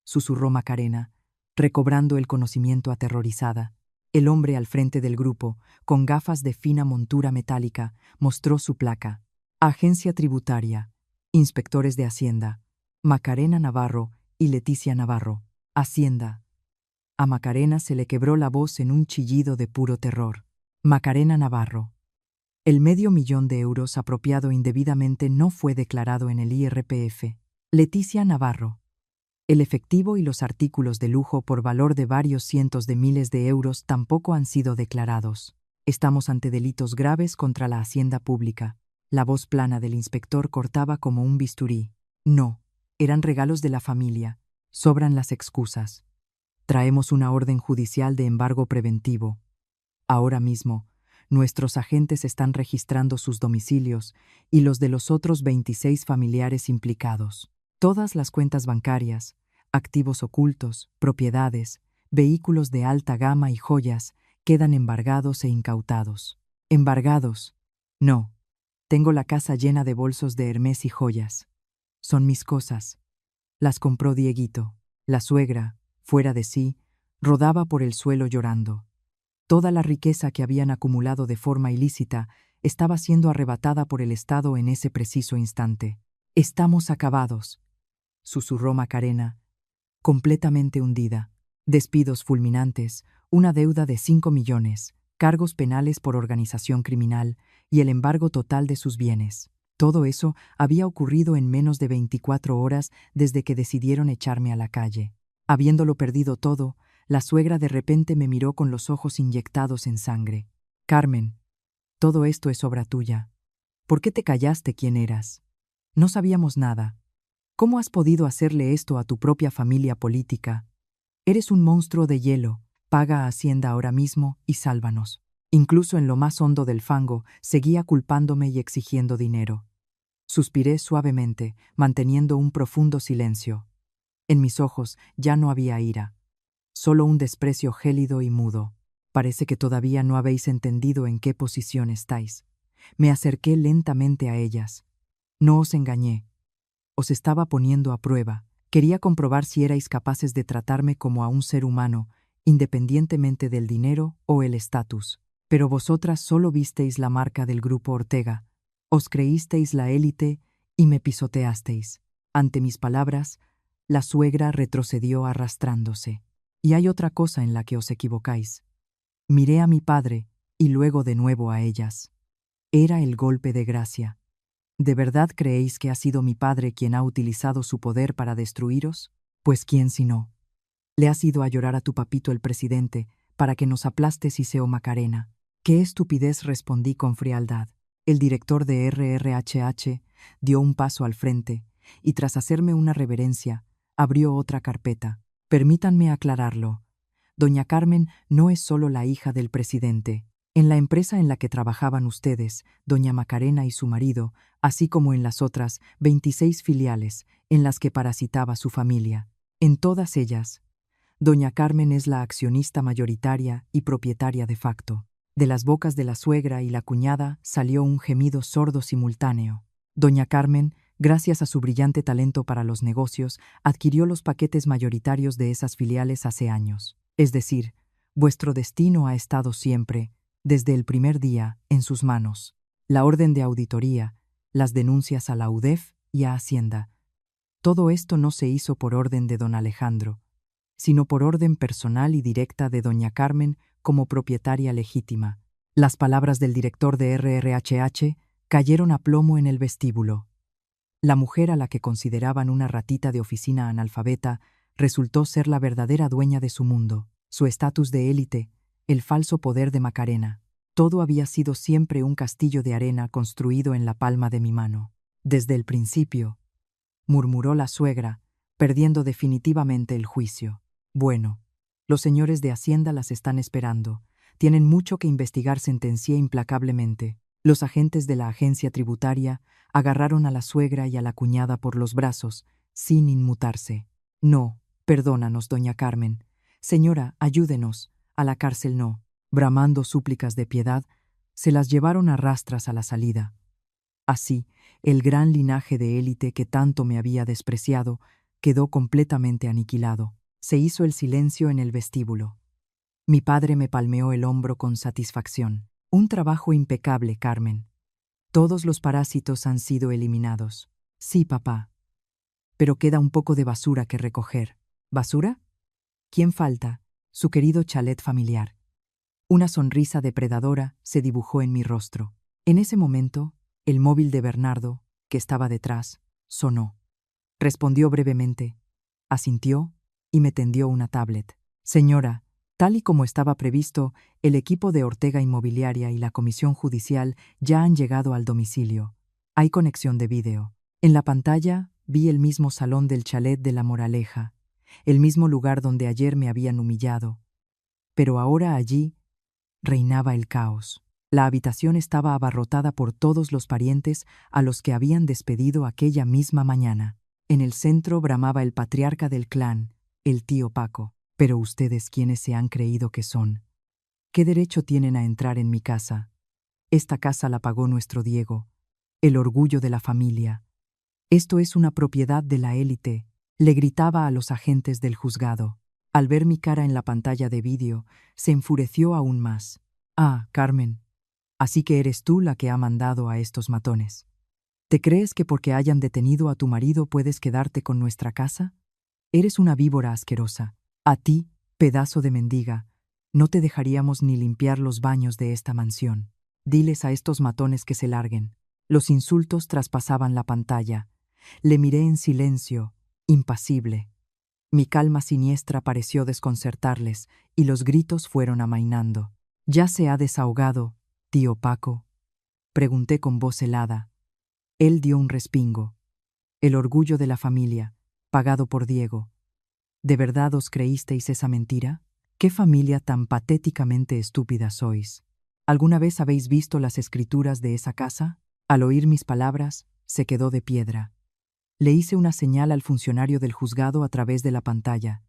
susurró Macarena, recobrando el conocimiento aterrorizada. El hombre al frente del grupo, con gafas de fina montura metálica, mostró su placa. Agencia Tributaria, Inspectores de Hacienda, Macarena Navarro y Leticia Navarro. Hacienda. A Macarena se le quebró la voz en un chillido de puro terror. Macarena Navarro. El $500.000 de euros apropiado indebidamente no fue declarado en el IRPF. Leticia Navarro. El efectivo y los artículos de lujo por valor de varios cientos de miles de euros tampoco han sido declarados. Estamos ante delitos graves contra la hacienda pública. La voz plana del inspector cortaba como un bisturí. No, eran regalos de la familia. Sobran las excusas. Traemos una orden judicial de embargo preventivo. Ahora mismo, nuestros agentes están registrando sus domicilios y los de los otros 26 familiares implicados. Todas las cuentas bancarias, activos ocultos, propiedades, vehículos de alta gama y joyas quedan embargados e incautados. ¿Embargados? No. Tengo la casa llena de bolsos de Hermès y joyas. Son mis cosas. Las compró Dieguito. La suegra, fuera de sí, rodaba por el suelo llorando. Toda la riqueza que habían acumulado de forma ilícita estaba siendo arrebatada por el Estado en ese preciso instante. «Estamos acabados», susurró Macarena, completamente hundida. Despidos fulminantes, una deuda de 5 millones, cargos penales por organización criminal y el embargo total de sus bienes. Todo eso había ocurrido en menos de 24 horas desde que decidieron echarme a la calle. Habiéndolo perdido todo, la suegra de repente me miró con los ojos inyectados en sangre. «Carmen, todo esto es obra tuya. ¿Por qué te callaste quién eras? No sabíamos nada. ¿Cómo has podido hacerle esto a tu propia familia política? Eres un monstruo de hielo. Paga a Hacienda ahora mismo y sálvanos». Incluso en lo más hondo del fango, seguía culpándome y exigiendo dinero. Suspiré suavemente, manteniendo un profundo silencio. En mis ojos ya no había ira, solo un desprecio gélido y mudo. «Parece que todavía no habéis entendido en qué posición estáis». Me acerqué lentamente a ellas. «No os engañé. Os estaba poniendo a prueba. Quería comprobar si erais capaces de tratarme como a un ser humano, independientemente del dinero o el estatus. Pero vosotras solo visteis la marca del grupo Ortega. Os creísteis la élite y me pisoteasteis». Ante mis palabras, la suegra retrocedió arrastrándose. «Y hay otra cosa en la que os equivocáis». Miré a mi padre y luego de nuevo a ellas. Era el golpe de gracia. ¿De verdad creéis que ha sido mi padre quien ha utilizado su poder para destruiros? Pues quién si no. Le has ido a llorar a tu papito el presidente para que nos aplaste Siseo Macarena. «Qué estupidez», respondí con frialdad. El director de RRHH dio un paso al frente y tras hacerme una reverencia, abrió otra carpeta. «Permítanme aclararlo. Doña Carmen no es solo la hija del presidente. En la empresa en la que trabajaban ustedes, doña Macarena y su marido, así como en las otras 26 filiales en las que parasitaba su familia, en todas ellas, doña Carmen es la accionista mayoritaria y propietaria de facto». De las bocas de la suegra y la cuñada salió un gemido sordo simultáneo. Doña Carmen, gracias a su brillante talento para los negocios, adquirió los paquetes mayoritarios de esas filiales hace años. Es decir, vuestro destino ha estado siempre, desde el primer día, en sus manos. La orden de auditoría, las denuncias a la UDEF y a Hacienda. Todo esto no se hizo por orden de don Alejandro, sino por orden personal y directa de doña Carmen como propietaria legítima. Las palabras del director de RRHH cayeron a plomo en el vestíbulo. La mujer a la que consideraban una ratita de oficina analfabeta resultó ser la verdadera dueña de su mundo, su estatus de élite, el falso poder de Macarena. Todo había sido siempre un castillo de arena construido en la palma de mi mano. «Desde el principio», murmuró la suegra, perdiendo definitivamente el juicio. «Bueno, los señores de Hacienda las están esperando. Tienen mucho que investigar», sentencié implacablemente. Los agentes de la agencia tributaria agarraron a la suegra y a la cuñada por los brazos, sin inmutarse. «No, perdónanos, doña Carmen. Señora, ayúdenos. A la cárcel no». Bramando súplicas de piedad, se las llevaron a rastras a la salida. Así, el gran linaje de élite que tanto me había despreciado quedó completamente aniquilado. Se hizo el silencio en el vestíbulo. Mi padre me palmeó el hombro con satisfacción. «Un trabajo impecable, Carmen. Todos los parásitos han sido eliminados». «Sí, papá. Pero queda un poco de basura que recoger». «¿Basura? ¿Quién falta?» «Su querido chalet familiar». Una sonrisa depredadora se dibujó en mi rostro. En ese momento, el móvil de Bernardo, que estaba detrás, sonó. Respondió brevemente, asintió y me tendió una tablet. «Señora, tal y como estaba previsto, el equipo de Ortega Inmobiliaria y la Comisión Judicial ya han llegado al domicilio. Hay conexión de vídeo. En la pantalla vi el mismo salón del chalet de La Moraleja, el mismo lugar donde ayer me habían humillado. Pero ahora allí reinaba el caos. La habitación estaba abarrotada por todos los parientes a los que habían despedido aquella misma mañana. En el centro bramaba el patriarca del clan, el tío Paco. Pero ustedes, ¿quiénes se han creído que son? ¿Qué derecho tienen a entrar en mi casa? Esta casa la pagó nuestro Diego, el orgullo de la familia. Esto es una propiedad de la élite, le gritaba a los agentes del juzgado. Al ver mi cara en la pantalla de vídeo, se enfureció aún más. Ah, Carmen, así que eres tú la que ha mandado a estos matones. ¿Te crees que porque hayan detenido a tu marido puedes quedarte con nuestra casa? Eres una víbora asquerosa. A ti, pedazo de mendiga, no te dejaríamos ni limpiar los baños de esta mansión. Diles a estos matones que se larguen. Los insultos traspasaban la pantalla. Le miré en silencio, impasible. Mi calma siniestra pareció desconcertarles, y los gritos fueron amainando. ¿Ya se ha desahogado, tío Paco? Pregunté con voz helada. Él dio un respingo. El orgullo de la familia, pagado por Diego. ¿De verdad os creísteis esa mentira? ¿Qué familia tan patéticamente estúpida sois? ¿Alguna vez habéis visto las escrituras de esa casa? Al oír mis palabras, se quedó de piedra. Le hice una señal al funcionario del juzgado a través de la pantalla.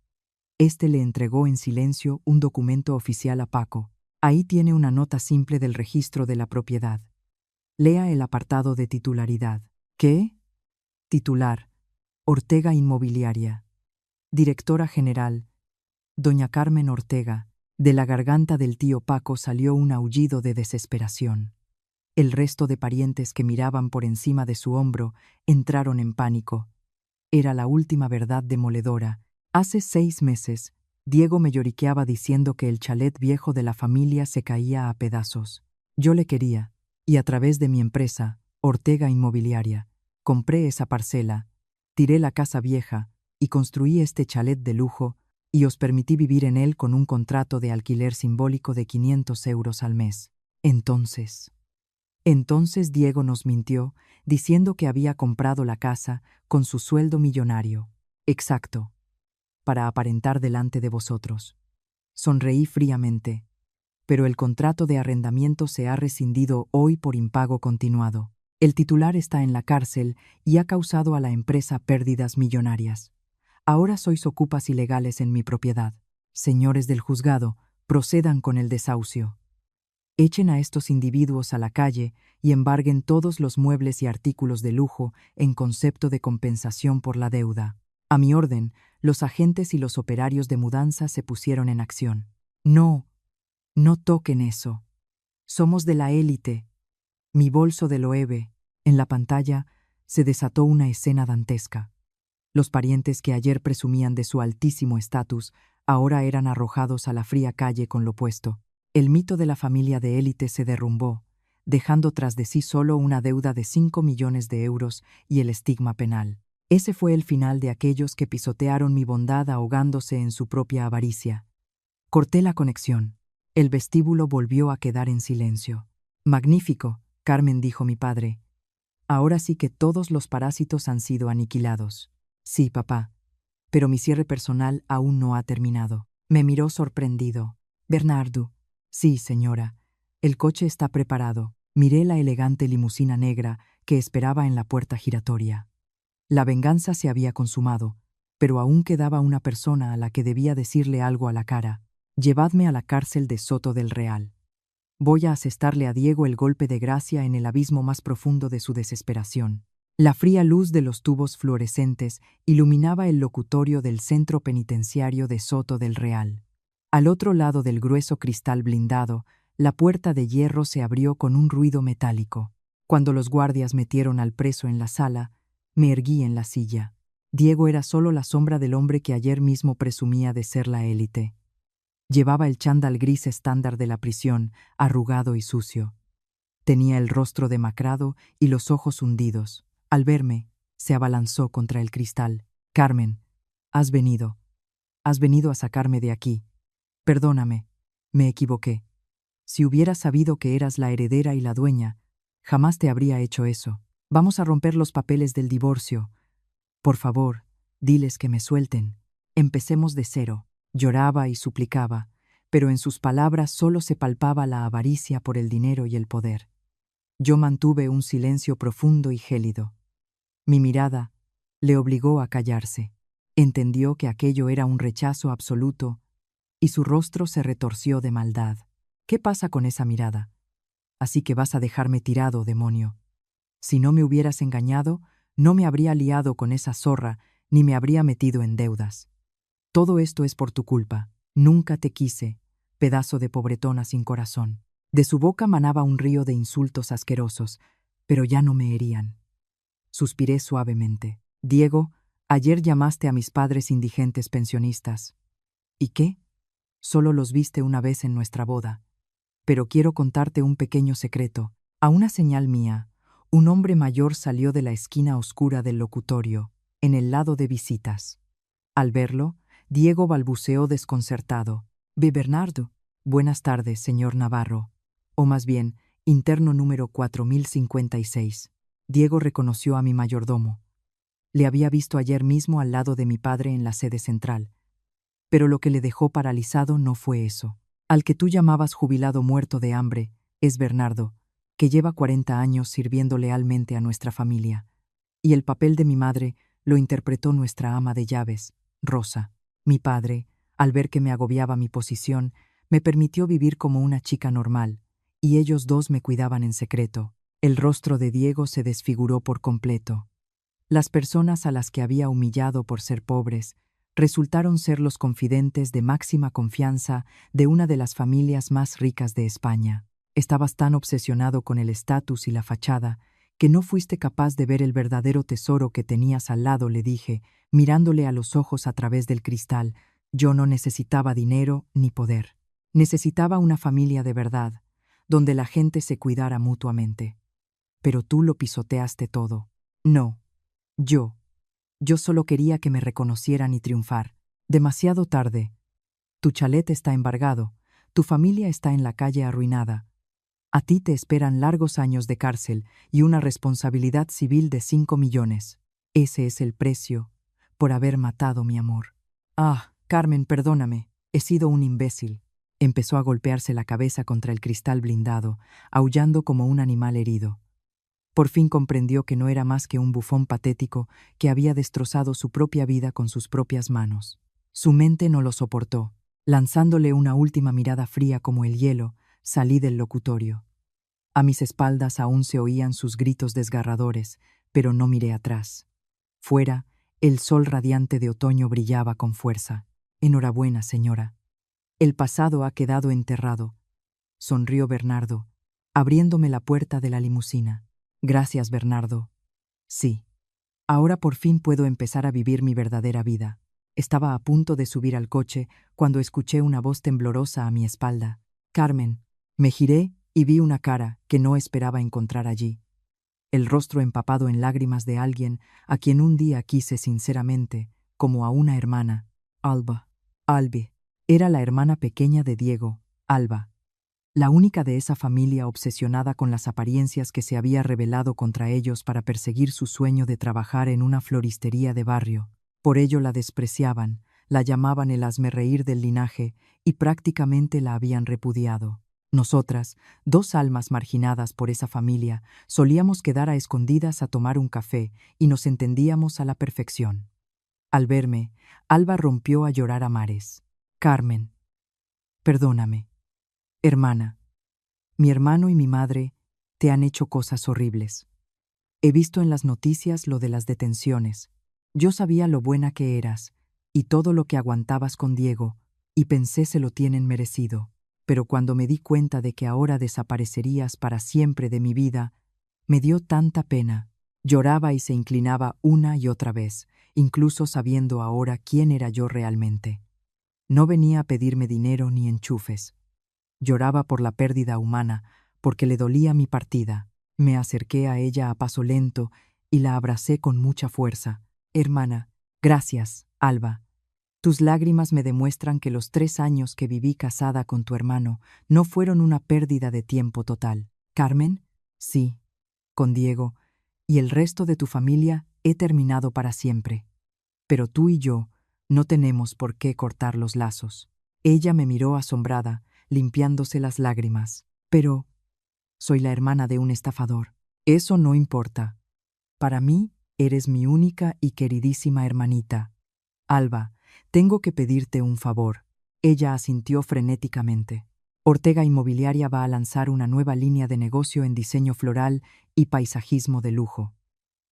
Este le entregó en silencio un documento oficial a Paco. Ahí tiene una nota simple del registro de la propiedad. Lea el apartado de titularidad. ¿Qué? Titular: Ortega Inmobiliaria. Directora general: doña Carmen Ortega. De la garganta del tío Paco salió un aullido de desesperación. El resto de parientes que miraban por encima de su hombro entraron en pánico. Era la última verdad demoledora. Hace 6 meses, Diego me lloriqueaba diciendo que el chalet viejo de la familia se caía a pedazos. Yo le quería, y a través de mi empresa, Ortega Inmobiliaria, compré esa parcela, tiré la casa vieja y construí este chalet de lujo y os permití vivir en él con un contrato de alquiler simbólico de 500 euros al mes. Entonces Diego nos mintió, diciendo que había comprado la casa con su sueldo millonario. Exacto. Para aparentar delante de vosotros. Sonreí fríamente. Pero el contrato de arrendamiento se ha rescindido hoy por impago continuado. El titular está en la cárcel y ha causado a la empresa pérdidas millonarias. Ahora sois ocupas ilegales en mi propiedad. Señores del juzgado, procedan con el desahucio. Echen a estos individuos a la calle y embarguen todos los muebles y artículos de lujo en concepto de compensación por la deuda. A mi orden, los agentes y los operarios de mudanza se pusieron en acción. No toquen eso. Somos de la élite. Mi bolso de Loewe. En la pantalla se desató una escena dantesca. Los parientes que ayer presumían de su altísimo estatus ahora eran arrojados a la fría calle con lo puesto. El mito de la familia de élite se derrumbó, dejando tras de sí solo una deuda de 5 millones de euros y el estigma penal. Ese fue el final de aquellos que pisotearon mi bondad ahogándose en su propia avaricia. Corté la conexión. El vestíbulo volvió a quedar en silencio. Magnífico, Carmen, dijo mi padre. Ahora sí que todos los parásitos han sido aniquilados. Sí, papá, pero mi cierre personal aún no ha terminado. Me miró sorprendido. Bernardo. Sí, señora. El coche está preparado. Miré la elegante limusina negra que esperaba en la puerta giratoria. La venganza se había consumado, pero aún quedaba una persona a la que debía decirle algo a la cara. Llevadme a la cárcel de Soto del Real. Voy a asestarle a Diego el golpe de gracia en el abismo más profundo de su desesperación. La fría luz de los tubos fluorescentes iluminaba el locutorio del centro penitenciario de Soto del Real. Al otro lado del grueso cristal blindado, la puerta de hierro se abrió con un ruido metálico. Cuando los guardias metieron al preso en la sala, me erguí en la silla. Diego era solo la sombra del hombre que ayer mismo presumía de ser la élite. Llevaba el chándal gris estándar de la prisión, arrugado y sucio. Tenía el rostro demacrado y los ojos hundidos. Al verme, se abalanzó contra el cristal. Carmen, has venido a sacarme de aquí. Perdóname, me equivoqué. Si hubiera sabido que eras la heredera y la dueña, jamás te habría hecho eso. Vamos a romper los papeles del divorcio. Por favor, diles que me suelten. Empecemos de cero. Lloraba y suplicaba, pero en sus palabras solo se palpaba la avaricia por el dinero y el poder. Yo mantuve un silencio profundo y gélido. Mi mirada le obligó a callarse. Entendió que aquello era un rechazo absoluto y su rostro se retorció de maldad. ¿Qué pasa con esa mirada? Así que vas a dejarme tirado, demonio. Si no me hubieras engañado, no me habría liado con esa zorra ni me habría metido en deudas. Todo esto es por tu culpa. Nunca te quise, pedazo de pobretona sin corazón. De su boca manaba un río de insultos asquerosos, pero ya no me herían. Suspiré suavemente. Diego, ayer llamaste a mis padres indigentes pensionistas. ¿Y qué? Solo los viste una vez en nuestra boda. Pero quiero contarte un pequeño secreto. A una señal mía, un hombre mayor salió de la esquina oscura del locutorio, en el lado de visitas. Al verlo, Diego balbuceó desconcertado. Bernardo. Buenas tardes, señor Navarro. O más bien, interno número 4056. Diego reconoció a mi mayordomo. Le había visto ayer mismo al lado de mi padre en la sede central. Pero lo que le dejó paralizado no fue eso. Al que tú llamabas jubilado muerto de hambre es Bernardo, que lleva 40 años sirviendo lealmente a nuestra familia. Y el papel de mi madre lo interpretó nuestra ama de llaves, Rosa. Mi padre, al ver que me agobiaba mi posición, me permitió vivir como una chica normal, y ellos dos me cuidaban en secreto. El rostro de Diego se desfiguró por completo. Las personas a las que había humillado por ser pobres resultaron ser los confidentes de máxima confianza de una de las familias más ricas de España. Estabas tan obsesionado con el estatus y la fachada que no fuiste capaz de ver el verdadero tesoro que tenías al lado, le dije, mirándole a los ojos a través del cristal. Yo no necesitaba dinero ni poder. Necesitaba una familia de verdad, donde la gente se cuidara mutuamente. Pero tú lo pisoteaste todo. No, yo solo quería que me reconocieran y triunfar. Demasiado tarde. Tu chalet está embargado, tu familia está en la calle arruinada. A ti te esperan largos años de cárcel y una responsabilidad civil de 5 millones. Ese es el precio por haber matado mi amor. Ah, Carmen, perdóname, he sido un imbécil. Empezó a golpearse la cabeza contra el cristal blindado, aullando como un animal herido. Por fin comprendió que no era más que un bufón patético que había destrozado su propia vida con sus propias manos. Su mente no lo soportó. Lanzándole una última mirada fría como el hielo, salí del locutorio. A mis espaldas aún se oían sus gritos desgarradores, pero no miré atrás. Fuera, el sol radiante de otoño brillaba con fuerza. Enhorabuena, señora. El pasado ha quedado enterrado. Sonrió Bernardo, abriéndome la puerta de la limusina. Gracias, Bernardo. Sí. Ahora por fin puedo empezar a vivir mi verdadera vida. Estaba a punto de subir al coche cuando escuché una voz temblorosa a mi espalda. Carmen. Me giré y vi una cara que no esperaba encontrar allí. El rostro empapado en lágrimas de alguien a quien un día quise sinceramente, como a una hermana. Alba. Albi. Era la hermana pequeña de Diego, Alba. La única de esa familia obsesionada con las apariencias que se había rebelado contra ellos para perseguir su sueño de trabajar en una floristería de barrio. Por ello la despreciaban, la llamaban el hazmerreír del linaje y prácticamente la habían repudiado. Nosotras, dos almas marginadas por esa familia, solíamos quedar a escondidas a tomar un café y nos entendíamos a la perfección. Al verme, Alba rompió a llorar a mares. Carmen, perdóname. Hermana, mi hermano y mi madre te han hecho cosas horribles. He visto en las noticias lo de las detenciones. Yo sabía lo buena que eras y todo lo que aguantabas con Diego, y pensé se lo tienen merecido. Pero cuando me di cuenta de que ahora desaparecerías para siempre de mi vida, me dio tanta pena. Lloraba y se inclinaba una y otra vez, incluso sabiendo ahora quién era yo realmente. No venía a pedirme dinero ni enchufes. Lloraba por la pérdida humana, porque le dolía mi partida. Me acerqué a ella a paso lento y la abracé con mucha fuerza. Hermana, gracias, Alba. Tus lágrimas me demuestran que los 3 años que viví casada con tu hermano no fueron una pérdida de tiempo total. ¿Carmen? Sí, con Diego y el resto de tu familia he terminado para siempre. Pero tú y yo No tenemos por qué cortar los lazos. Ella me miró asombrada, limpiándose las lágrimas. Pero soy la hermana de un estafador. Eso no importa. Para mí, eres mi única y queridísima hermanita. Alba, tengo que pedirte un favor. Ella asintió frenéticamente. Ortega Inmobiliaria va a lanzar una nueva línea de negocio en diseño floral y paisajismo de lujo.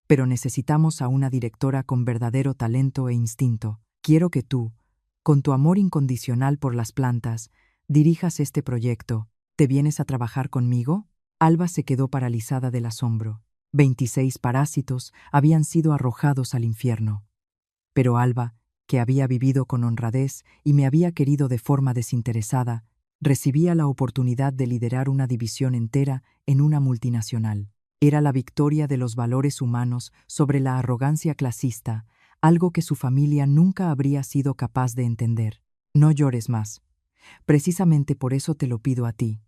Pero necesitamos a una directora con verdadero talento e instinto. Quiero que tú, con tu amor incondicional por las plantas, dirijas este proyecto. ¿Te vienes a trabajar conmigo? Alba se quedó paralizada del asombro. 26 parásitos habían sido arrojados al infierno. Pero Alba, que había vivido con honradez y me había querido de forma desinteresada, recibía la oportunidad de liderar una división entera en una multinacional. Era la victoria de los valores humanos sobre la arrogancia clasista, algo que su familia nunca habría sido capaz de entender. No llores más. Precisamente por eso te lo pido a ti.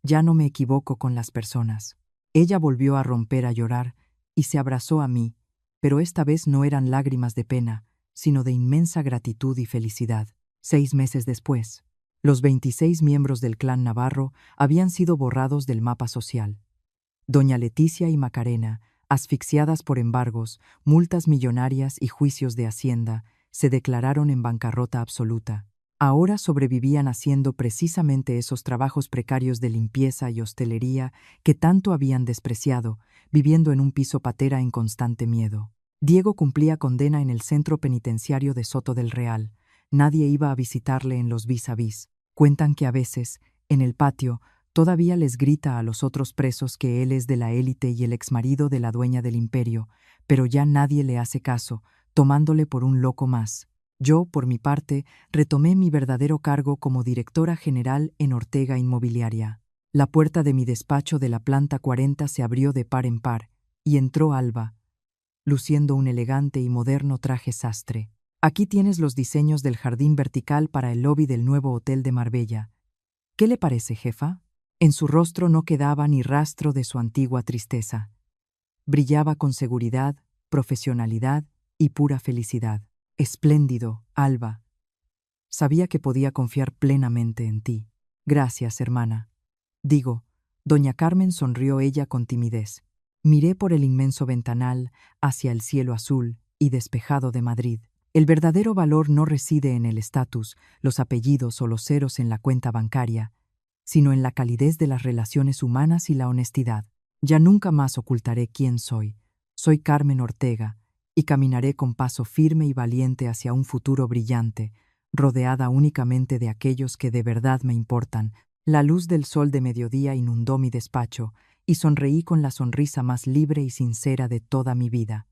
Ya no me equivoco con las personas. Ella volvió a romper a llorar y se abrazó a mí, pero esta vez no eran lágrimas de pena, sino de inmensa gratitud y felicidad. 6 meses después, los 26 miembros del clan Navarro habían sido borrados del mapa social. Doña Leticia y Macarena, asfixiadas por embargos, multas millonarias y juicios de Hacienda, se declararon en bancarrota absoluta. Ahora sobrevivían haciendo precisamente esos trabajos precarios de limpieza y hostelería que tanto habían despreciado, viviendo en un piso patera en constante miedo. Diego cumplía condena en el centro penitenciario de Soto del Real. Nadie iba a visitarle en los vis a vis. Cuentan que a veces, en el patio, todavía les grita a los otros presos que él es de la élite y el exmarido de la dueña del imperio, pero ya nadie le hace caso, tomándole por un loco más. Yo, por mi parte, retomé mi verdadero cargo como directora general en Ortega Inmobiliaria. La puerta de mi despacho de la planta 40 se abrió de par en par, y entró Alba, luciendo un elegante y moderno traje sastre. Aquí tienes los diseños del jardín vertical para el lobby del nuevo hotel de Marbella. ¿Qué le parece, jefa? En su rostro no quedaba ni rastro de su antigua tristeza. Brillaba con seguridad, profesionalidad y pura felicidad. Espléndido, Alba. Sabía que podía confiar plenamente en ti. Gracias, hermana. Digo, doña Carmen sonrió ella con timidez. Miré por el inmenso ventanal hacia el cielo azul y despejado de Madrid. El verdadero valor no reside en el estatus, los apellidos o los ceros en la cuenta bancaria, sino en la calidez de las relaciones humanas y la honestidad. Ya nunca más ocultaré quién soy. Soy Carmen Ortega, y caminaré con paso firme y valiente hacia un futuro brillante, rodeada únicamente de aquellos que de verdad me importan. La luz del sol de mediodía inundó mi despacho, y sonreí con la sonrisa más libre y sincera de toda mi vida.